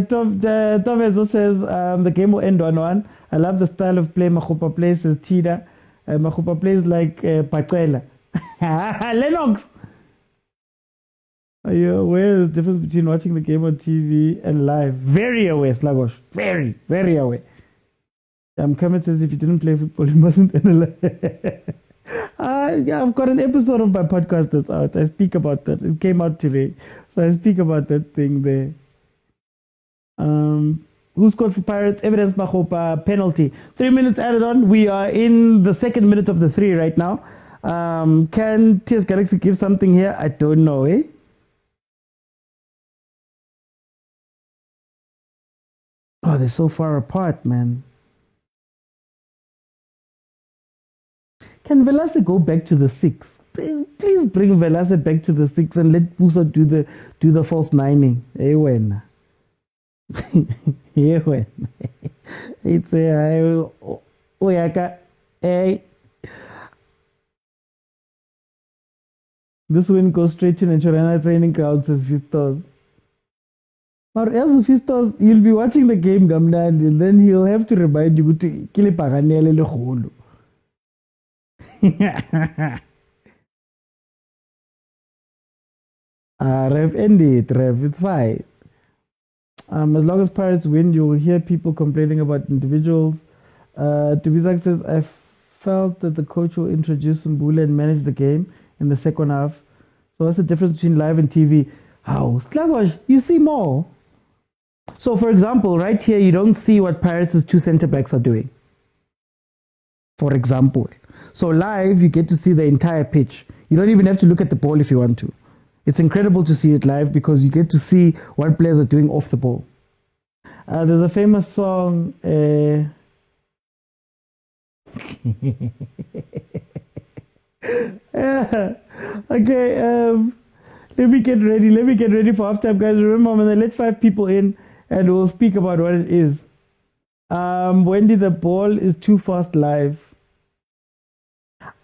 Tomezo says, the game will end 1-1. I love the style of play Makhupa plays, says Tida. Makhupa plays like Pachela. Lennox! Are you aware of the difference between watching the game on TV and live? Very aware, Slagosh. Very, very aware. Kermit says if you didn't play football, you mustn't analyze. Yeah, I've got an episode of my podcast that's out. I speak about that. It came out today. So I speak about that thing there. Who scored for Pirates? Evidence Makhupa, penalty. 3 minutes added on. We are in the second minute of the 3 right now. Can TS Galaxy give something here? I don't know, eh? Oh, they're so far apart, man. Can Velase go back to the 6? Please bring Velase back to the 6 and let Pusa do the false nining. Hey, when? Hey, when? It's a Oyaka. Hey. This win goes straight to Naturana training ground, says Fistos. Or else Fistos, you'll be watching the game, Gamnan, and then he'll have to remind you to kill a paganele le holo. Rev, end it, Rev, it's fine. As long as Pirates win, you will hear people complaining about individuals. Tubizak says, I felt that the coach will introduce Mbule and manage the game in the second half. So what's the difference between live and TV? How? Slagosh, you see more. So for example, right here, you don't see what Pirates' 2 centre-backs are doing. For example. So live, you get to see the entire pitch. You don't even have to look at the ball if you want to. It's incredible to see it live because you get to see what players are doing off the ball. There's a famous song. Okay, let me get ready. Let me get ready for halftime, guys. Remember, I'm gonna let 5 people in, and we'll speak about what it is. Wendy, the ball is too fast live.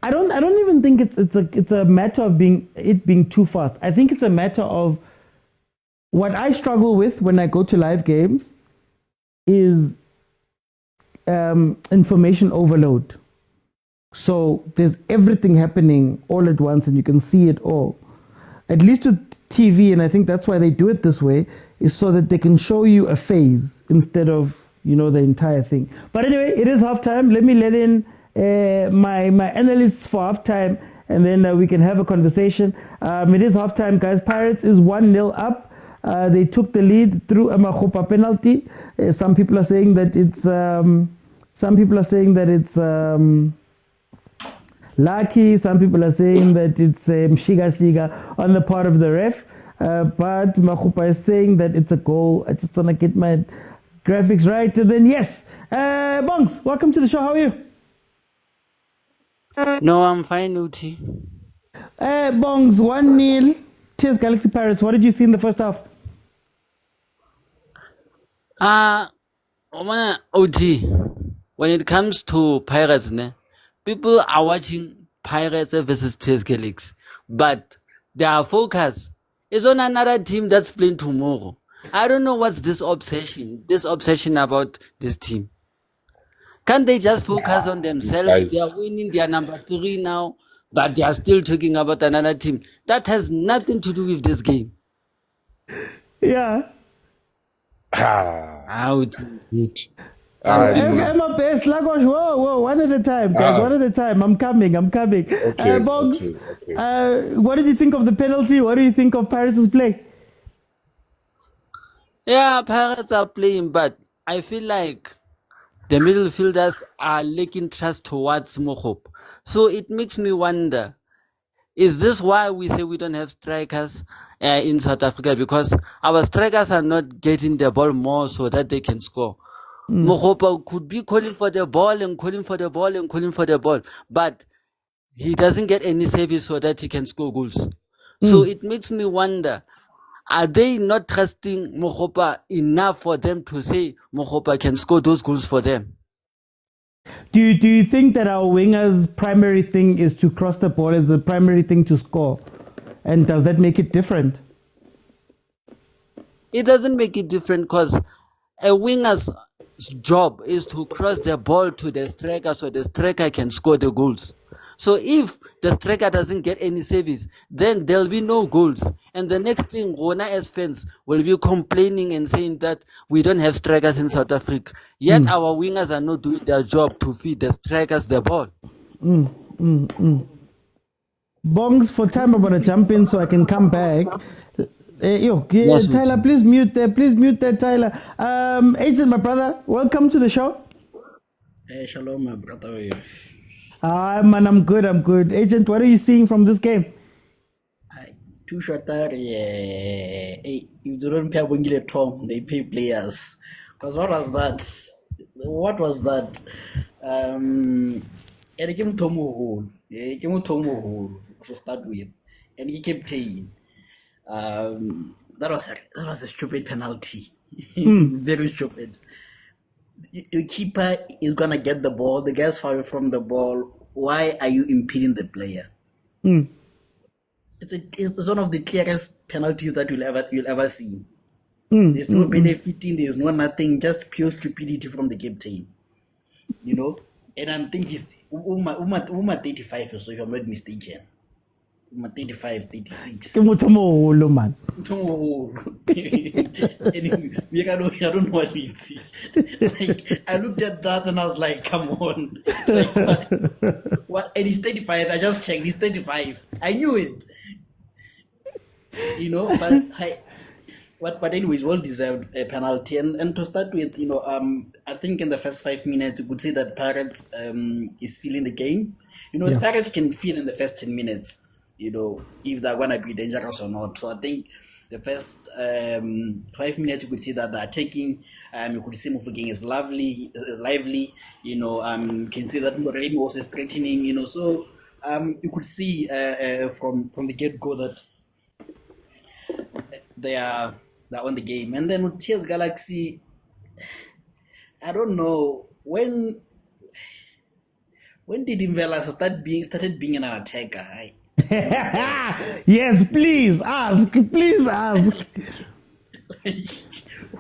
I don't even think it's a matter of being too fast. I think it's a matter of what I struggle with when I go to live games is information overload. So there's everything happening all at once and you can see it all. At least with TV, and I think that's why they do it this way, is so that they can show you a phase instead of, the entire thing. But anyway, it is halftime. Let me let in my analysts for halftime, and then we can have a conversation. It is halftime, guys. Pirates is 1-0 up. They took the lead through a Makgopa penalty. Some people are saying that it's lucky. Some people are saying that it's shiga on the part of the ref. But Makgopa is saying that it's a goal. I just want to get my graphics right. And then yes, Bongs, welcome to the show. How are you? No, I'm fine, Uti. Bongs, 1-0. Cheers, Galaxy Pirates. What did you see in the first half? Uti, when it comes to Pirates, people are watching Pirates versus TSK Leagues, but their focus is on another team that's playing tomorrow. I don't know what's this obsession about this team. Can't they just focus on themselves? They are winning, they are number 3 now, but they are still talking about another team. That has nothing to do with this game. Yeah. Out. Emma Best, Lagos, whoa, one at a time, guys, one at a time. I'm coming. Okay, Bongs, okay. what did you think of the penalty? What do you think of Paris' play? Yeah, Pirates are playing, but I feel like the midfielders are lacking trust towards Mokhop. So it makes me wonder, is this why we say we don't have strikers in South Africa? Because our strikers are not getting the ball more so that they can score. Mokhop could be calling for the ball and calling for the ball and calling for the ball, but he doesn't get any service so that he can score goals. So it makes me wonder, are they not trusting Mokhop enough for them to say Mokhop can score those goals for them? Do you think that our wingers' primary thing is to cross the ball as the primary thing to score? And does that make it different? It doesn't make it different because a winger's job is to cross the ball to the striker so the striker can score the goals. So if the striker doesn't get any service, then there'll be no goals. And the next thing, Rona as fans will be complaining and saying that we don't have strikers in South Africa. Yet our wingers are not doing their job to feed the strikers the ball. Bongs, for time I'm going to jump in so I can come back. Yes, Tyler, please mute that, Tyler. Agent, my brother, welcome to the show. Hey, shalom, my brother. Man, I'm good. Agent, what are you seeing from this game? Too short there. Hey, you don't pay Wingile Tom, they pay players. Because what was that? And he came to Tomu to start with, and he kept saying, that was a stupid penalty. Very stupid. Your keeper is gonna get the ball. The guy's far away from the ball. Why are you impeding the player? It's one of the clearest penalties that you'll ever see. There's no benefiting. There's no nothing. Just pure stupidity from the captain. And I'm thinking he's 35 or so, if I'm not mistaken. 35, 36. Man. Anyway, I don't know what it is. Like, I looked at that and I was like, come on. Like, what? And he's 35. I just checked. He's 35. I knew it. But anyways, well-deserved penalty. And to start with, I think in the first 5 minutes, you could say that Pirates is feeling the game. Pirates can feel in the first 10 minutes. If they're going to be dangerous or not. So I think the first 5 minutes, you could see that they're attacking. You could see Mufuging is lively. Can see that Moreno also is threatening. So you could see from the get go that they're on the game, and then with TS Galaxy, I don't know when did Imvela started being an attacker. Yes, please ask. Please ask.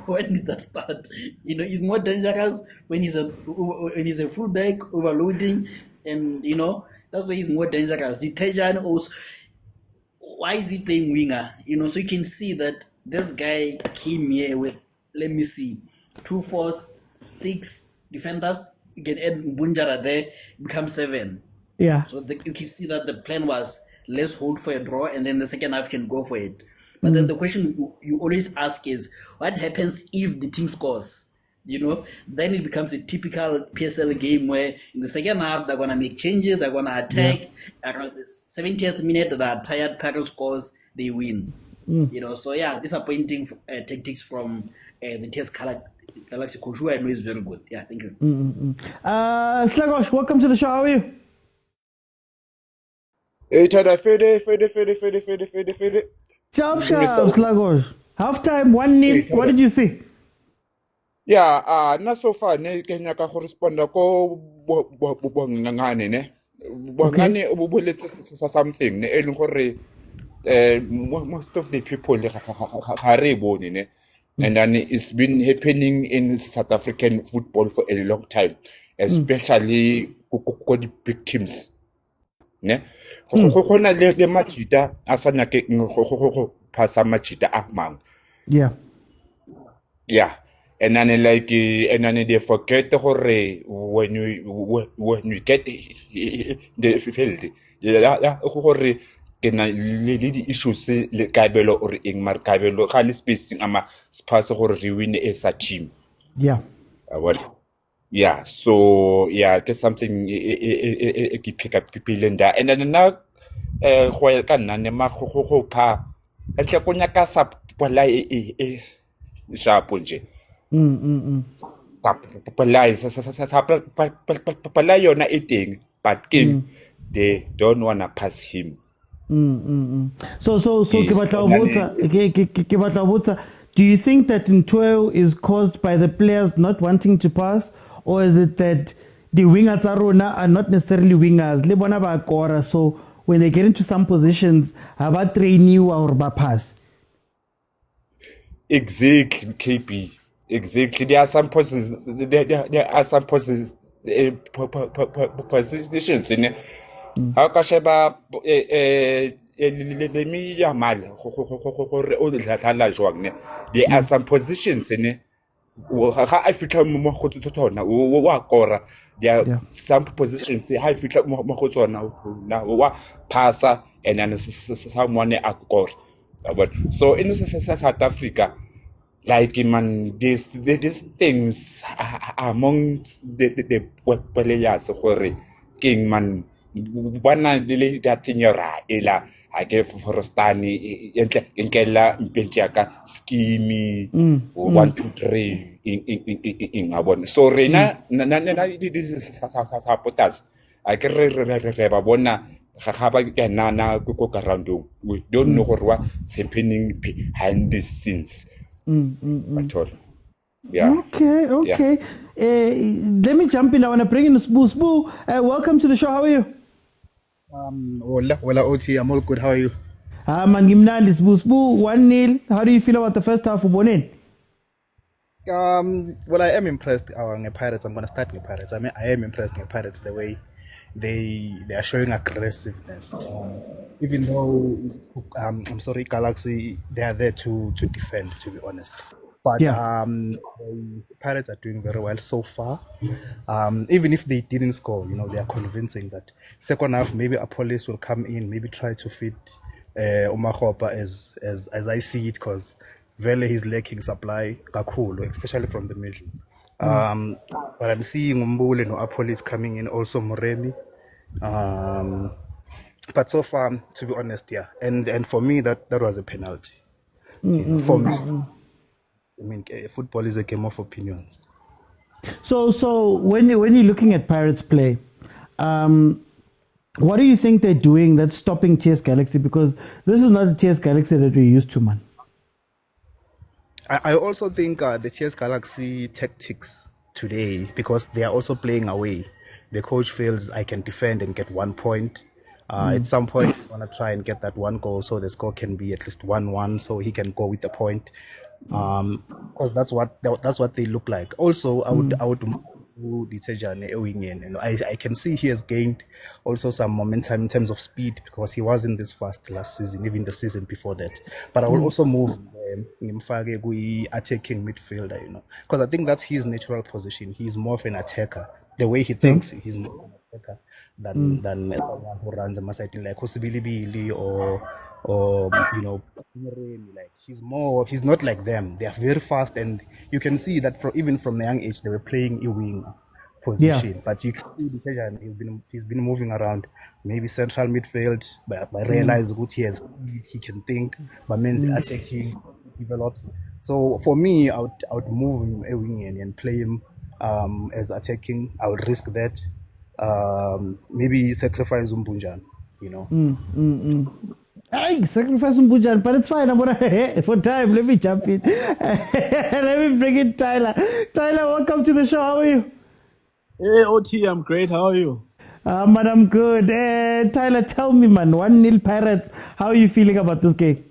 When did that start? He's more dangerous when he's a fullback overloading, and that's why he's more dangerous. The Tshwane also, why is he playing winger? So you can see that this guy came here with, let me see, 2, 4, 6 defenders. You can add Bunjara there, become 7. Yeah. So you can see that the plan was, let's hold for a draw, and then the second half can go for it. But then the question you always ask is, what happens if the team scores? Then it becomes a typical PSL game where in the second half, they're going to make changes, they're going to attack. Around the 70th minute, they're tired, Paris scores, they win. So yeah, disappointing tactics from the TS Galaxy coach, who I know is very good. Yeah, thank you. Stellenbosch, welcome to the show. How are you? Hey, Tada, fede. Sharp, Stellenbosch. Halftime, 1-0. What did you see? Yeah, not so far. Ne Kenya ka corresponda ko bongangane ne. Bongane o boletse something ne eleng gore most of the people ga re bone ne. And then it's been happening in South African football for a long time, especially the big teams. Ne? Go na le machita a sa nyake go pasa machita a mang. Yeah. Yeah. And then they forget when you get the field, gore ke na le di issues le kabelo or eng mar kabelo ga le spacing ama space gore re win as a team. Yeah. Yeah, so yeah, there's something ke pick up people in there. And then now go ka nna ne ma go pa etle go nyaka sa bola e sharpo nje. Pala yona e teng, but they don't want to pass him. So ke batla ho botsa, do you think that Ntweo is caused by the players not wanting to pass, or is it that the wingers tsa rona are not necessarily wingers, le bona ba kora, so when they get into some positions ha ba train you or ba pass? Exactly, KP. Exactly. There are some positions. There are some positions in it. How can sheba le mi ya mal o la joang. There are some positions in it. Ga I fitla mo go tsona o wa kora. There are some positions ha I fitla mo go tsona na wa passa and then someone a kora. But so in South Africa, like man, these things among the players gore king man bona dile datinyara ela ake forestani enkela mpentiaka skimi 1 2 3 in abona so rena na this is supporters ake re ba bona ga ba ke nana go around we don't know what's happening behind the scenes. At all. Yeah. Okay. Yeah. Let me jump in. I want to bring in Spoo. Spoo, welcome to the show. How are you? Hola, OT. I'm all good. How are you? Man, Gimnandi Spoo. 1-0. How do you feel about the first half of Bonin? Well, I am impressed with Pirates. I'm going to start with Pirates. I mean, I am impressed with Pirates the way they are showing aggressiveness. Even though I'm sorry, Galaxy, they are there to defend, to be honest. But the Pirates are doing very well so far. Even if they didn't score, they are convincing that second half maybe a police will come in, maybe try to fit Umakhopa as I see it, because Vele he's lacking supply, Kakulu, especially from the middle. But I'm seeing Umbule no Apolis coming in, also Moremi. But so far, to be honest, yeah. And for me, that was a penalty. For me, I mean, football is a game of opinions. So when you're looking at Pirates play, What do you think they're doing that's stopping TS Galaxy? Because this is not the TS Galaxy that we're used to, man. I also think the TS Galaxy tactics today, because they are also playing away. The coach feels I can defend and get 1 point. At some point, he's gonna try and get that one goal, so the score can be at least 1-1, so he can go with the point. Because that's what they look like. Also, I would do the tshwane ewingeni. You know, I can see he has gained also some momentum in terms of speed, because he wasn't this fast last season, even the season before that. But I will also move Ngimfake attacking midfielder, you know, because I think that's his natural position. He's more of an attacker. The way he thinks, he's more of an attacker than someone who runs a masai like Hosibilibili or you know, like he's not like them. They are very fast, and you can see that even from a young age they were playing a wing position. But you can see the decision he's been moving around, maybe central midfield, but I realize what he can think, but means attacking develops. So for me, I would move him a wing and play him as attacking. I would risk that. Maybe sacrifice Umbunjan, you know. I sacrifice Mbujan, but it's fine. I'm gonna for time. Let me jump in. Let me bring in Tyler. Tyler, welcome to the show. How are you? Hey, OT, I'm great. How are you? Man, I'm good. Tyler, tell me, man. 1-0 Pirates. How are you feeling about this game?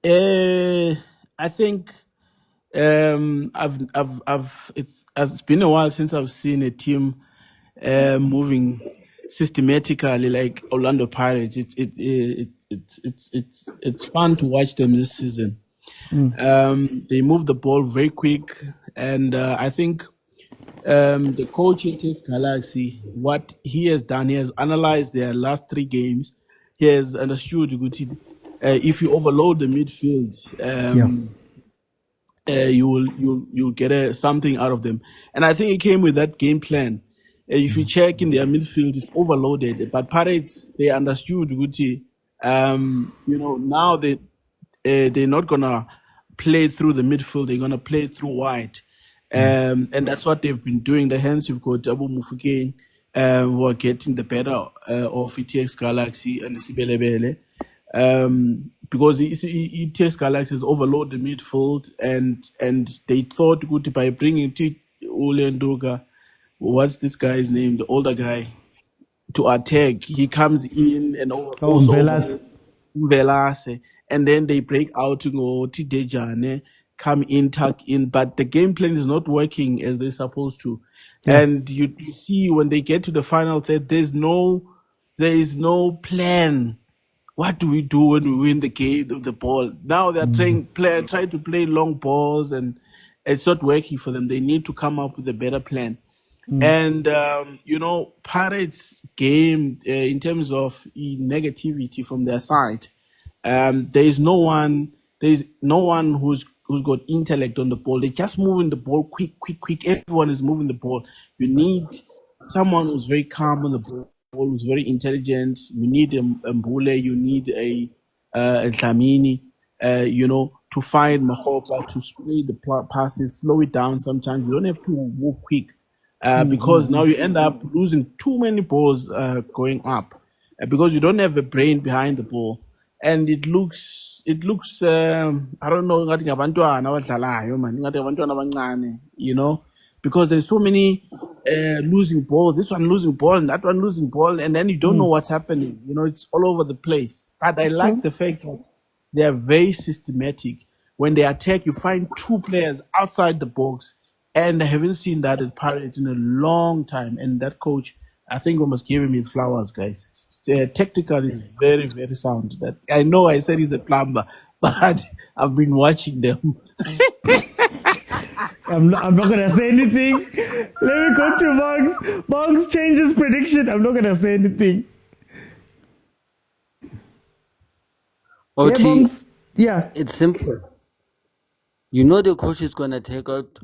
I think it's been a while since I've seen a team moving systematically like Orlando Pirates. It's fun to watch them this season. They move the ball very quick, and I think the coach in TS Galaxy, what he has done, he has analyzed their last 3 games. He has understood if you overload the midfield, you'll get something out of them. And I think it came with that game plan. If you check in their midfield, it's overloaded. But Pirates, they understood now they're not gonna play through the midfield. They're gonna play through wide, and that's what they've been doing. Hence, you've got Abu Mufukeng, who are getting the better of ETX Galaxy and the Sibelebele. Because ETX Galaxy has overloaded the midfield, and they thought by bringing Ulenduga, what's this guy's name, the older guy, to attack, he comes in and also Velase, and then they break out to go Tidejane, come in, tuck in, but the game plan is not working as they're supposed to. And you see when they get to the final third, there is no plan. What do we do when we win the game, the ball? Now they're trying to play long balls, and it's not working for them. They need to come up with a better plan. And Pirates game in terms of negativity from their side, there's no one who's got intellect on the ball. They're just moving the ball quick. Everyone is moving the ball. You need someone who's very calm on the ball, who's very intelligent. You need a Mbule, you need a Dlamini, to find Mahopa, to spray the passes, slow it down sometimes. You don't have to move quick. Because now you end up losing too many balls going up, because you don't have a brain behind the ball, and it looks I don't know, because there's so many losing balls, this one losing ball and that one losing ball, and then you don't know what's happening. It's all over the place. But I like the fact that they are very systematic. When they attack, you find 2 players outside the box. And I haven't seen that at Pirates in a long time. And that coach, I think we must give him his flowers, guys. Tactically, is very, very sound. That I know I said he's a plumber, but I've been watching them. I'm not going to say anything. Let me go to Monks. Monks changes prediction. I'm not going to say anything. OT, Monks. Yeah. it's simple. The coach is going to take out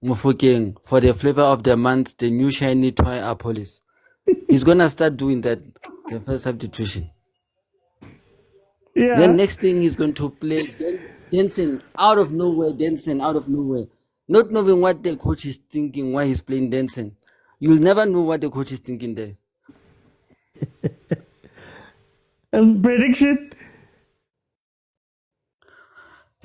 Mufokeng for the flavor of the month, the new shiny toy Apollos. He's going to start doing that, the first substitution. Yeah. Then next thing he's going to play dancing out of nowhere, not knowing what the coach is thinking, why he's playing dancing. You'll never know what the coach is thinking there. As prediction?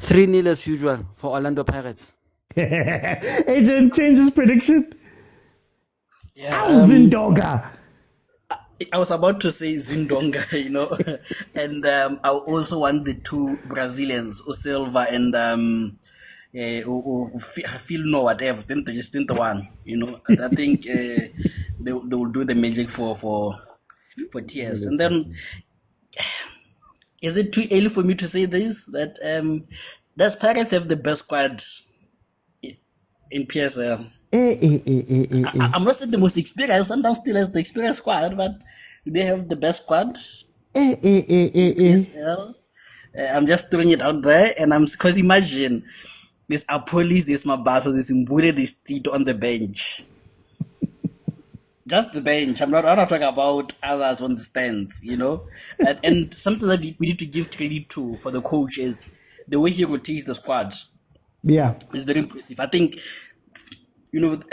3-0 as usual for Orlando Pirates. Agent changes prediction. Yeah, Zindoga. I was about to say Zindonga, and I also want the two Brazilians, Silva and who feel no whatever. Then just the one, I think they will do the magic for TS. And then, is it too early for me to say this? That does Pirates have the best squad in PSL? I'm not saying the most experienced. Sundowns still has the experienced squad, but they have the best squad. PSL. I'm just throwing it out there, and because imagine there's Apolis, there's Mabasa, there's Mbule, there's Tito on the bench. Just the bench. I'm not talking about others on the stands, And something that we need to give credit to for the coach is the way he rotates the squad. Yeah, it's very impressive. I think.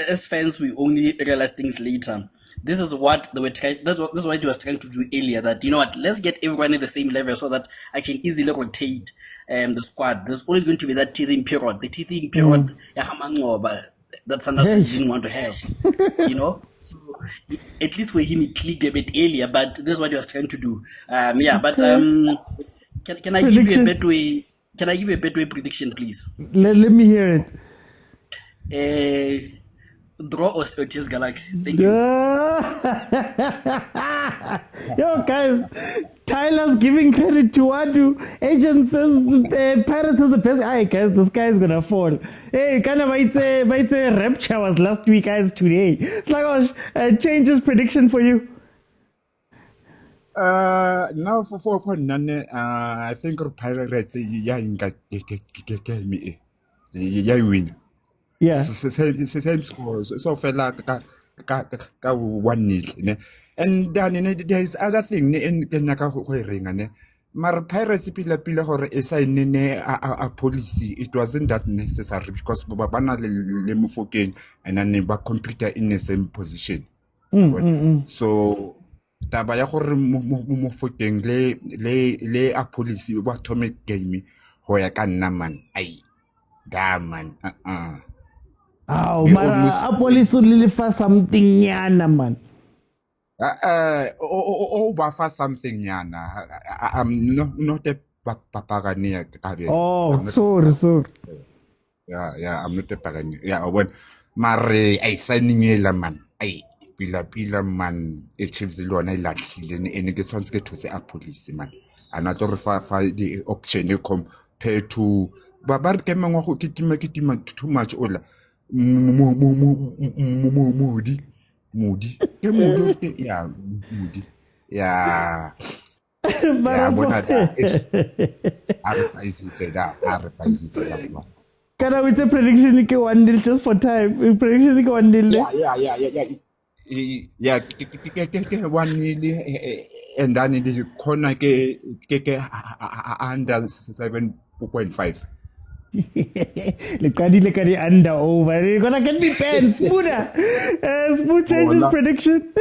As fans, we only realize things later. This is what they were trying. This is what he was trying to do earlier. That let's get everyone at the same level so that I can easily rotate the squad. There's always going to be that teething period. The teething period, that Sundowns didn't want to have. So at least for him, it clicked a bit earlier. But this is what he was trying to do. Can I give you a betway? Can I give you a betway prediction, please? Let me hear it. Draw or TS Galaxy. Thank you. Yo, guys, Tyler's giving credit to Wadu. Agent says Pirates is the best. Hi, guys, this guy is gonna fall. Hey, kind of might say rapture was last week, guys. Today, it's like change his prediction for you. Now for none, I think Pirates win. Yeah. Same score. So fella ka 1-0. And then there is other thing in naka go ringa ne. Mar Pirates pila gore e sign a policy. It wasn't that necessary because bana le Mofokeng and then ba computer in the same position. So taba ya gore Mofokeng le a policy ba thome game ho ya ka nna man. Ai. Da man. Mara Apolis ulilifa something yana man. Bafa something yana. I'm not a papagania. Oh, sorry. Yeah, I'm not a papagania. Yeah, when Mare I signing yela man. Ay, pila man. It Chiefs lona ilakhile and get once get to the police man. And I don't refer the option compared to Babar came on who kitima too much ola. Moody. Yeah, moody. Yeah. Can I with a prediction like 1-0 just for time? Prediction like 1-0. Yeah. 1-0 and then it is corner under 7.5. Look at the under over. You're gonna get me pants, Buddha. Smooth changes prediction.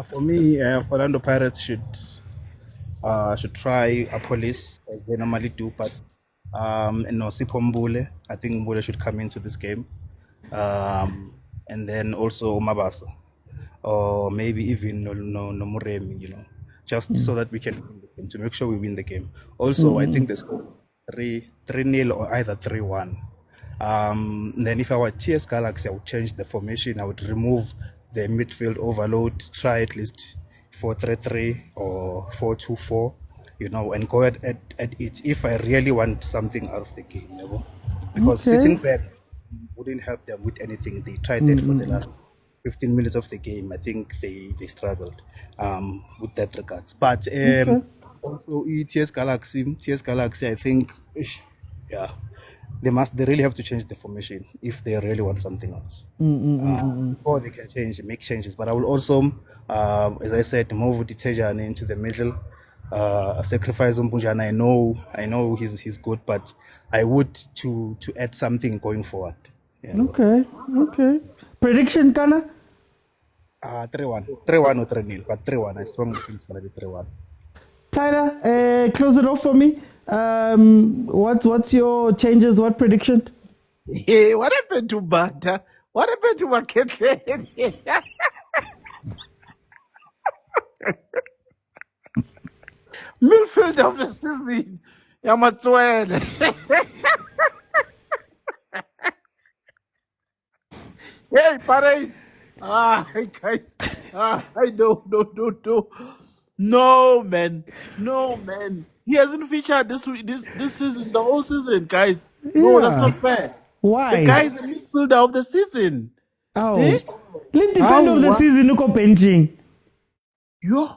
For me, Orlando Pirates should try a police as they normally do, but Sipho Mbule, I think Mbule should come into this game, and then also Mabasa, or maybe even Nomuremi, just so that we can win the game, to make sure we win the game. Also, I think the score 3-0 or either 3-1. Then if I were TS Galaxy, I would change the formation. I would remove the midfield overload, try at least 4-3-3 or 4-2-4, and go at it if I really want something out of the game. Because sitting back wouldn't help them with anything. They tried that for the last 15 minutes of the game. I think they struggled with that regards. But also TS Galaxy, I think, they really have to change the formation if they really want something else. Or they can make changes. But I will also, as I said, move Tshwane into the middle. Sacrifice Mbunjana. I know he's good, but I would to add something going forward. Yeah. Okay. Prediction, Kana? 3-1. 3-1 or 3-0, but 3-1. I strongly feel it's going to be 3-1. Tyler, close it off for me. What's your changes? What prediction? Hey, what happened to Bata? What happened to Makete? Milford of the season. Yamatsuele. Hey, Paris. Hey, guys. I no. No, man. No, man. He hasn't featured this season, the whole season, guys. No, that's not fair. Why? The guy is the midfielder of the season. Oh. Eh? Let's defend of the season, look benching. Yo.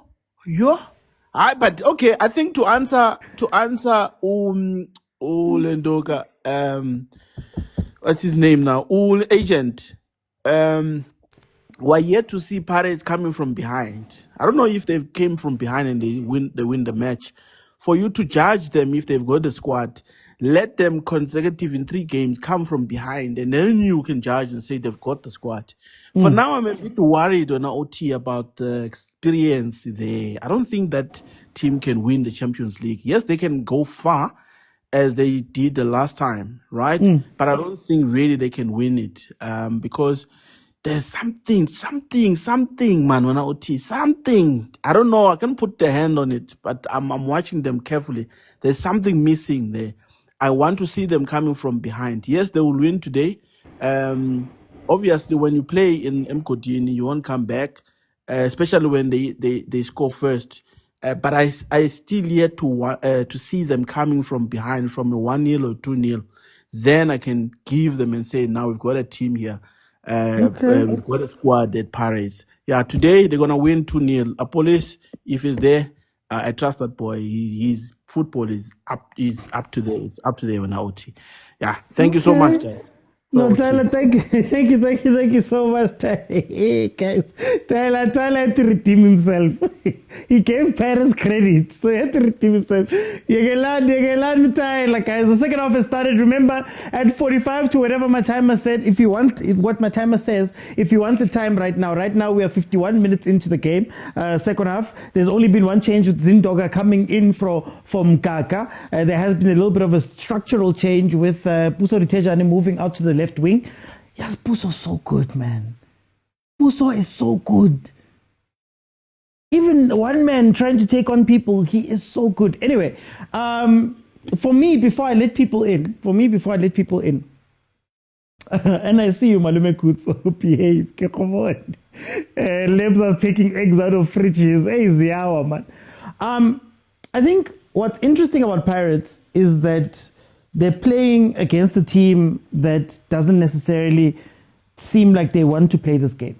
But okay, I think to answer Lendoka, what's his name now? Agent. We're yet to see Pirates coming from behind. I don't know if they came from behind and they win the match. For you to judge them if they've got the squad, let them consecutive in 3 games come from behind, and then you can judge and say they've got the squad. For now, I'm a bit worried on OT about the experience there. I don't think that team can win the Champions League. Yes, they can go far as they did the last time, right? But I don't think really they can win it because there's something, man, when OT, something. I don't know. I can't put the hand on it, but I'm watching them carefully. There's something missing there. I want to see them coming from behind. Yes, they will win today. Obviously, when you play in Mkodini, you won't come back, especially when they score first. But I still yet to see them coming from behind from a 1-0 or 2-0. Then I can give them and say, now we've got a team here. We've got a squad at Paris. Yeah, today they're gonna win 2-0. Apollos, if he's there, I trust that boy. His football is up to there. It's up to there on OT. Yeah, thank you so much, guys. No, Tyler, thank you so much, Tyler. Hey, guys, Tyler had to redeem himself. He gave Paris credit, so he had to redeem himself. Yegelan, Tyler, guys. The second half has started. Remember, at 45 to whatever my timer said, if you want what my timer says, if you want the time right now we are 51 minutes into the game. Second half, there's only been one change with Zindoga coming in from Kaka. There has been a little bit of a structural change with Puso Ritejane moving out to the left wing. Yes, Puso's so good, man. Puso is so good. Even one man trying to take on people, he is so good. Anyway, for me, before I let people in, and I see you, Malume Kutso, behave. Come on. Lebs are taking eggs out of fridges. Hey, Ziawa, man. I think what's interesting about Pirates is that they're playing against a team that doesn't necessarily seem like they want to play this game.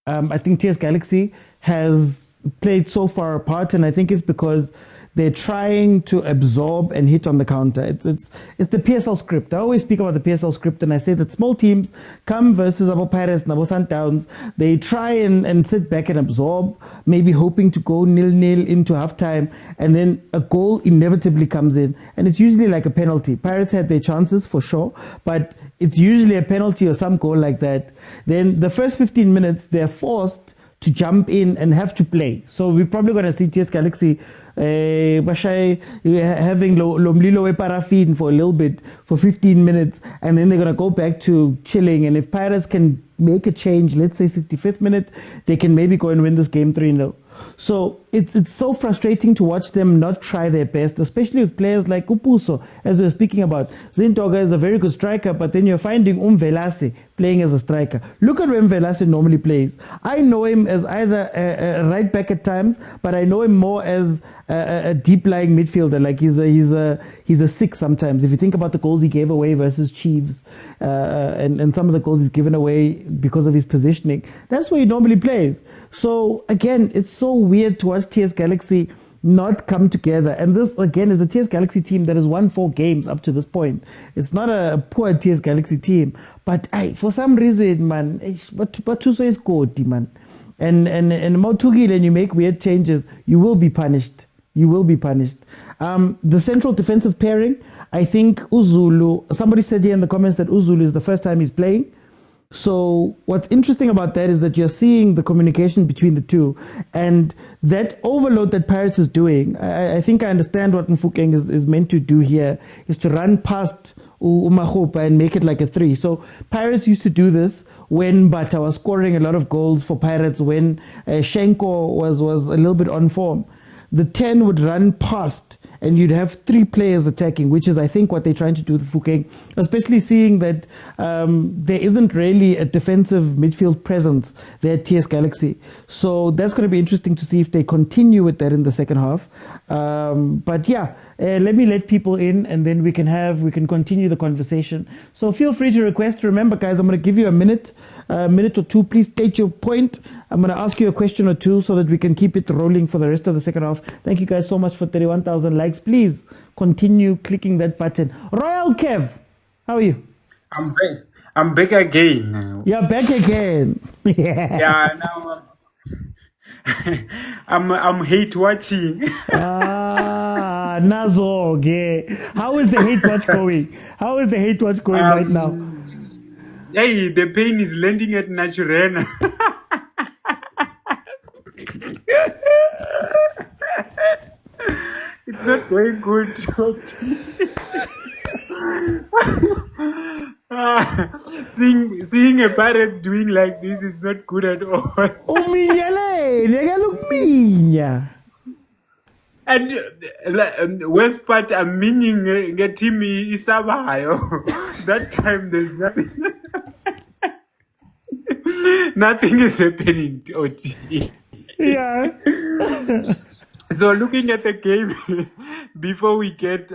I think TS Galaxy has played so far apart, and I think it's because they're trying to absorb and hit on the counter. It's the PSL script. I always speak about the PSL script, and I say that small teams come versus Abo Pirates and Abo Sundowns. They try and sit back and absorb, maybe hoping to go 0-0 into halftime, and then a goal inevitably comes in, and it's usually like a penalty. Pirates had their chances for sure, but it's usually a penalty or some goal like that. Then the first 15 minutes, they're forced to jump in and have to play. So we're probably going to see TS Galaxy having Lomlilo paraffin for a little bit, for 15 minutes, and then they're going to go back to chilling. And if Pirates can make a change, let's say 65th minute, they can maybe go and win this game 3-0. So it's so frustrating to watch them not try their best, especially with players like Upuso, as we were speaking about. Zintoga is a very good striker, but then you're finding Velase playing as a striker. Look at where Velase normally plays. I know him as either a right back at times, but I know him more as a deep-lying midfielder. Like he's a 6 sometimes. If you think about the goals he gave away versus Chiefs, and some of the goals he's given away because of his positioning, that's where he normally plays. So again, it's so weird to watch TS Galaxy not come together. And this, again, is the TS Galaxy team that has won 4 games up to this point. It's not a poor TS Galaxy team. But for some reason, man, but Tuso is good, man. And Motugil, and you make weird changes, you will be punished. You will be punished. The central defensive pairing, I think Uzulu, somebody said here in the comments that Uzulu is the first time he's playing. So what's interesting about that is that you're seeing the communication between the two, and that overload that Pirates is doing. I think I understand what Mfukeng is meant to do here, is to run past Umahopa and make it like a 3. So Pirates used to do this when Bata was scoring a lot of goals for Pirates, when Shenko was a little bit on form. The 10 would run past and you'd have 3 players attacking, which is, I think, what they're trying to do with Fukeng, especially seeing that there isn't really a defensive midfield presence there at TS Galaxy. So that's going to be interesting to see if they continue with that in the second half. But yeah, let me let people in and then we can continue the conversation. So feel free to request. Remember, guys, I'm going to give you a minute or two. Please state your point. I'm going to ask you a question or two so that we can keep it rolling for the rest of the second half. Thank you guys so much for 31,000 likes. Please continue clicking that button. Royal Kev, how are you? I'm back. I'm back again. You're back again. Yeah, now I'm hate watching. Nazo, okay. How is the hate watch going? How is the hate watch going right now? Hey, the pain is landing at Naturena. It's not going good. Seeing a parent doing like this is not good at all. And worst part, I'm meaning get team isabayo. That time there's nothing. Nothing is happening to OT. Yeah. So looking at the game before we get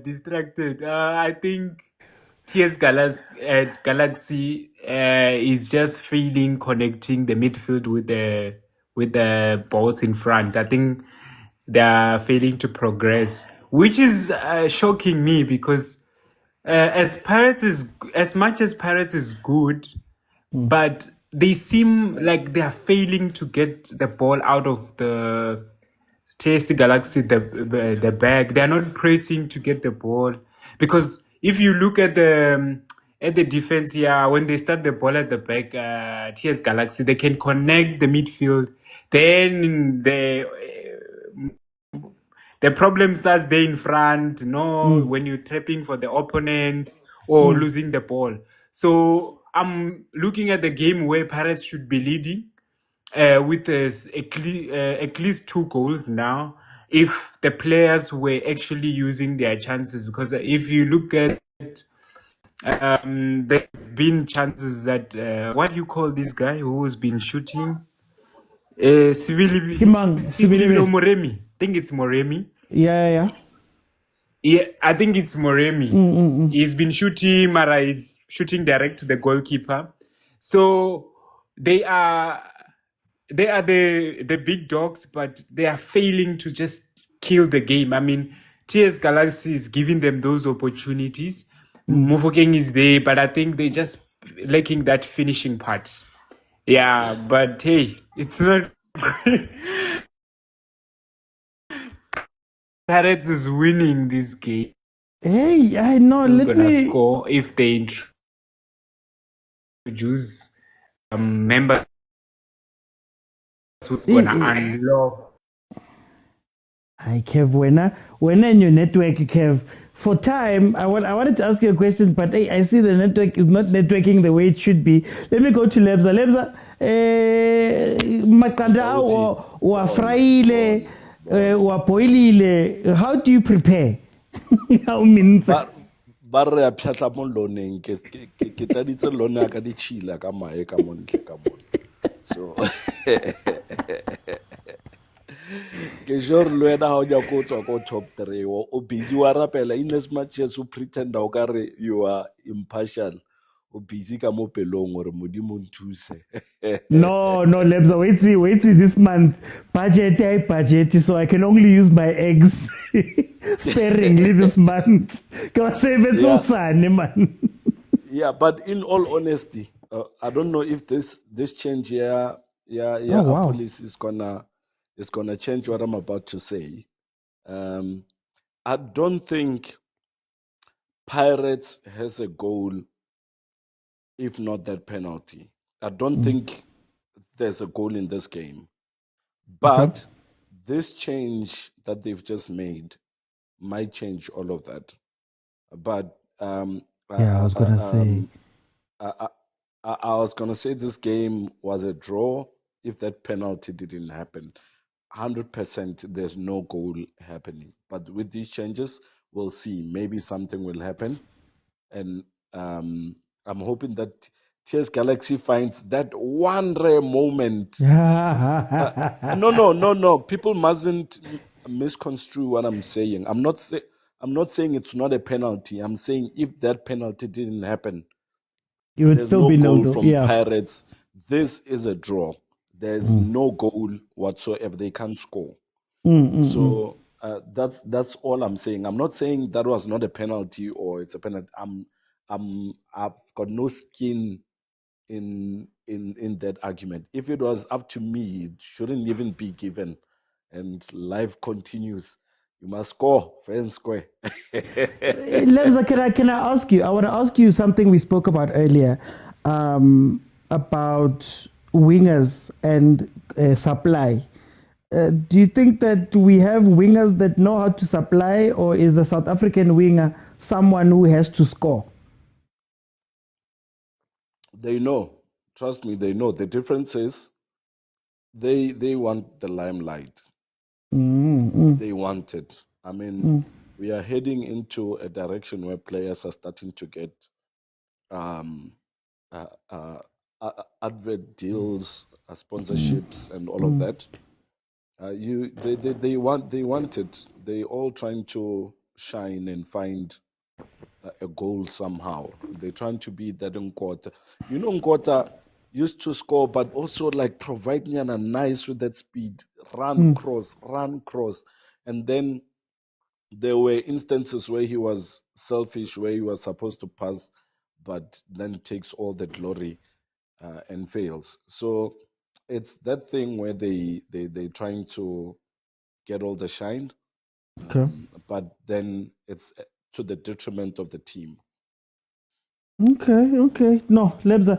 distracted, I think TS Galaxy is just failing connecting the midfield with the balls in front. I think they are failing to progress, which is shocking me because as much as Pirates is good, but they seem like they are failing to get the ball out of the TS Galaxy, the bag. They are not pressing to get the ball, because if you look at the defense here, when they start the ball at the back, TS Galaxy, they can connect the midfield. Then the problem starts there in front, when you're trapping for the opponent or losing the ball. So I'm looking at the game where Pirates should be leading with at least 2 goals now, if the players were actually using their chances. Because if you look at there have been chances that what do you call this guy who's been shooting? Moremi. I think it's Moremi. Yeah. Yeah, I think it's Moremi. He's been shooting, Mara is shooting direct to the goalkeeper. So they are the big dogs, but they are failing to just kill the game. I mean, TS Galaxy is giving them those opportunities. Mufokeng is there, but I think they're just lacking that finishing part. Yeah, but hey, it's not. Pirates is winning this game. Hey, I know. Let me score if they introduce members who's gonna unlock. Hi, Kev. When in your network, Kev. For time, I wanted to ask you a question, but hey, I see the network is not networking the way it should be. Let me go to Lebza. Lebza, makanda or fraile or boilile. How do you prepare? How means? Ba re a pšhatla mo loneng ke tladitse lone ya ka ditšhila ka mae ka montle ka mone. So ke sure le wena ha o ja go tswa ko top 3 o busy wa rapela, in as much as you pretend o ka re you are impartial, o busy ka mo pelong gore modimo nthuse. No, Lebza, wait see this month budget, so I can only use my eggs sparingly this month. Yeah, but in all honesty, I don't know if this change here, wow. policy is gonna change what I'm about to say. I don't think Pirates has a goal if not that penalty. I don't think there's a goal in this game. But this change that they've just made might change all of that. But I was gonna say. I was gonna say this game was a draw if that penalty didn't happen. 100% there's no goal happening. But with these changes, we'll see. Maybe something will happen. And I'm hoping that TS Galaxy finds that one rare moment. No. People mustn't misconstrue what I'm saying. I'm not saying it's not a penalty. I'm saying if that penalty didn't happen, it would still be no goal from Pirates. This is a draw. There's no goal whatsoever. They can't score. So that's all I'm saying. I'm not saying that was not a penalty or it's a penalty. I've got no skin in that argument. If it was up to me, it shouldn't even be given. And life continues. You must score, fans score. Lebza, can I ask you? I want to ask you something we spoke about earlier about wingers and supply. Do you think that we have wingers that know how to supply, or is the South African winger someone who has to score? They know. Trust me, they know. The difference is they want the limelight. They want it. I mean, we are heading into a direction where players are starting to get advert deals, sponsorships, and all of that. They want it. They all trying to shine and find a goal somehow. They're trying to be that Nkota. You know, Nkota used to score, but also like provide me a nice with that speed, run cross. And then there were instances where he was selfish, where he was supposed to pass, but then takes all the glory and fails. So it's that thing where they're trying to get all the shine, but then it's to the detriment of the team. Okay. No, Lebza.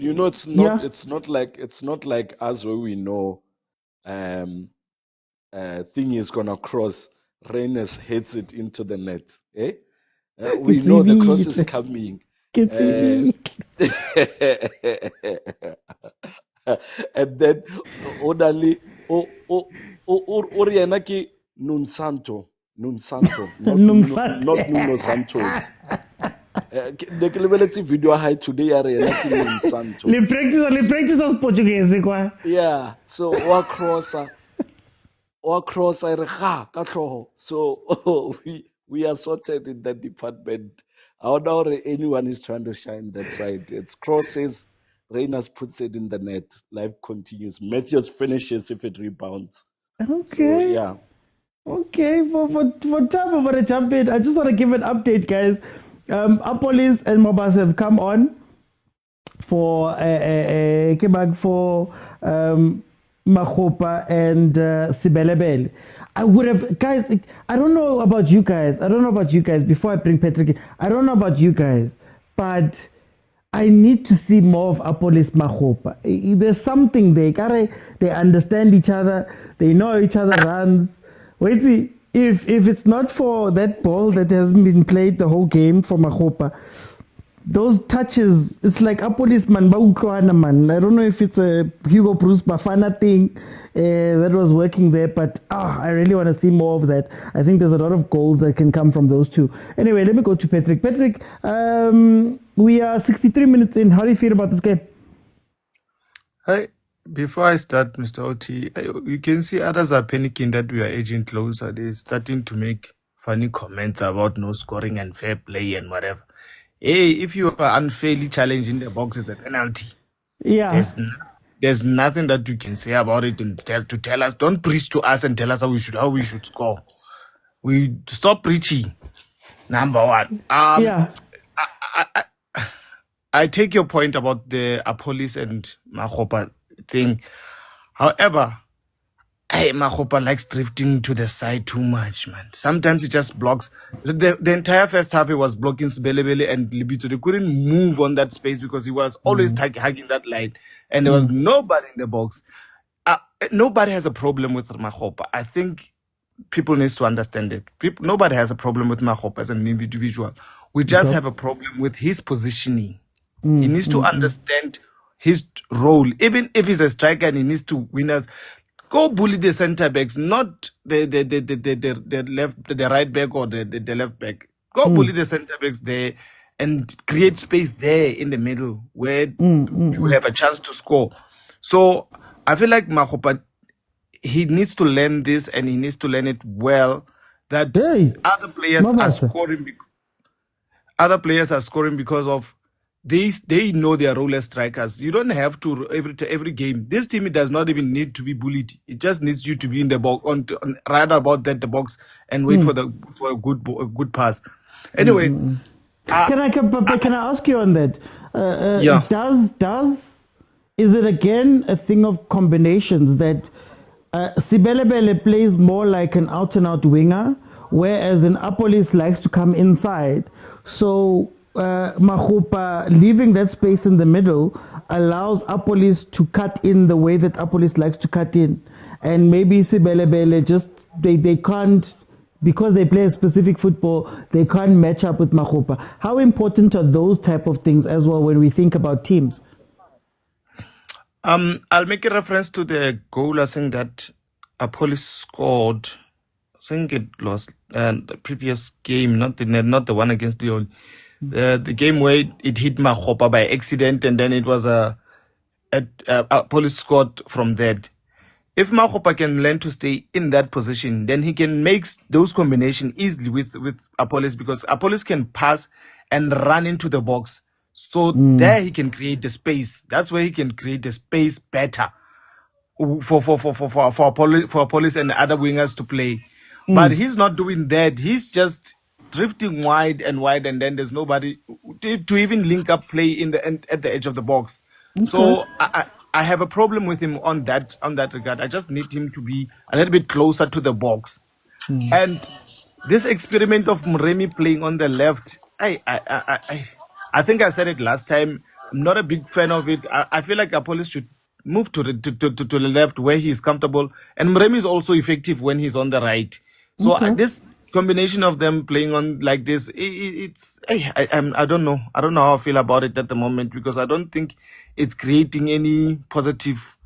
You know, it's not like us where we know thing is gonna cross. Reines hits it into the net. We know the cross is coming. And then Odali Orianaki Nunsanto, not Nuno Santos. The video high today are Nunsanto. Le practice as Portuguese, quoi. Yeah, so cross so we are sorted in that department. I don't know if anyone is trying to shine that side. It's crosses. Reyners puts it in the net. Life continues. Matthews finishes if it rebounds. Okay. So, yeah. Okay. For time over the champion, I just want to give an update, guys. Apolis and Mobas have come on for Makgopa and Sibelebele. I would have, guys, I don't know about you guys. Before I bring Patrick in, I don't know about you guys, but I need to see more of Apolis Makgopa. There's something there. They understand each other. They know each other runs. Wait, see, if it's not for that ball that hasn't been played the whole game for Makgopa, those touches, it's like Apolis man. I don't know if it's a Hugo Bruce Bafana thing that was working there, but I really want to see more of that. I think there's a lot of goals that can come from those two. Anyway, let me go to Patrick. Patrick, we are 63 minutes in. How do you feel about this game? Hi. Before I start, Mr. OT, you can see others are panicking that we are edging closer. They're starting to make funny comments about no scoring and fair play and whatever. Hey, if you are unfairly challenged in the box, it's a penalty. Yeah. There's nothing that you can say about it and tell us. Don't preach to us and tell us how we should score. We stop preaching. Number one. I take your point about the Apolis and Makgopa thing. However, Hey, Mahopa likes drifting to the side too much, man. Sometimes he just blocks. The entire first half, he was blocking Sibelebele and Libito. They couldn't move on that space because he was always hugging that line. And there was nobody in the box. Nobody has a problem with Mahopa. I think people need to understand it. Nobody has a problem with Mahopa as an individual. We just have a problem with his positioning. He needs to understand his role. Even if he's a striker and he needs to win us, go bully the centre backs, not the right back or the left back. Go bully the centre backs there and create space there in the middle where you have a chance to score. So I feel like Mahopa, he needs to learn this, and he needs to learn it well. That other players are scoring. Other players are scoring because of they know their role as strikers. You don't have to every game. This team, it does not even need to be bullied. It just needs you to be in the box, on right about the box, and wait for a good pass. Anyway, can I ask you on that? Is it again a thing of combinations that Sibelebele plays more like an out-and-out winger, whereas an Apolis likes to come inside? So Mahopa leaving that space in the middle allows Apolis to cut in the way that Apolis likes to cut in, and maybe Sibelebele just they can't, because they play a specific football, they can't match up with Mahopa. How important are those type of things as well when we think about teams? I'll make a reference to the goal, I think, that Apolis scored. I think it was the previous game, not the one against Lyon. The game where it hit Mahopa by accident, and then it was Apolis scored from that. If Mahopa can learn to stay in that position, then he can make those combinations easily with Apolis, because Apolis can pass and run into the box. So there he can create the space. That's where he can create the space better for Apolis and other wingers to play. But he's not doing that. He's just drifting wide, and then there's nobody to even link up play at the edge of the box. Okay. So I have a problem with him on that regard. I just need him to be a little bit closer to the box. And this experiment of Mremi playing on the left, I think I said it last time. I'm not a big fan of it. I feel like Apolis should move to the left where he is comfortable, and Mremi is also effective when he's on the right. So this combination of them playing on like this, I don't know. I don't know how I feel about it at the moment, because I don't think it's creating any positive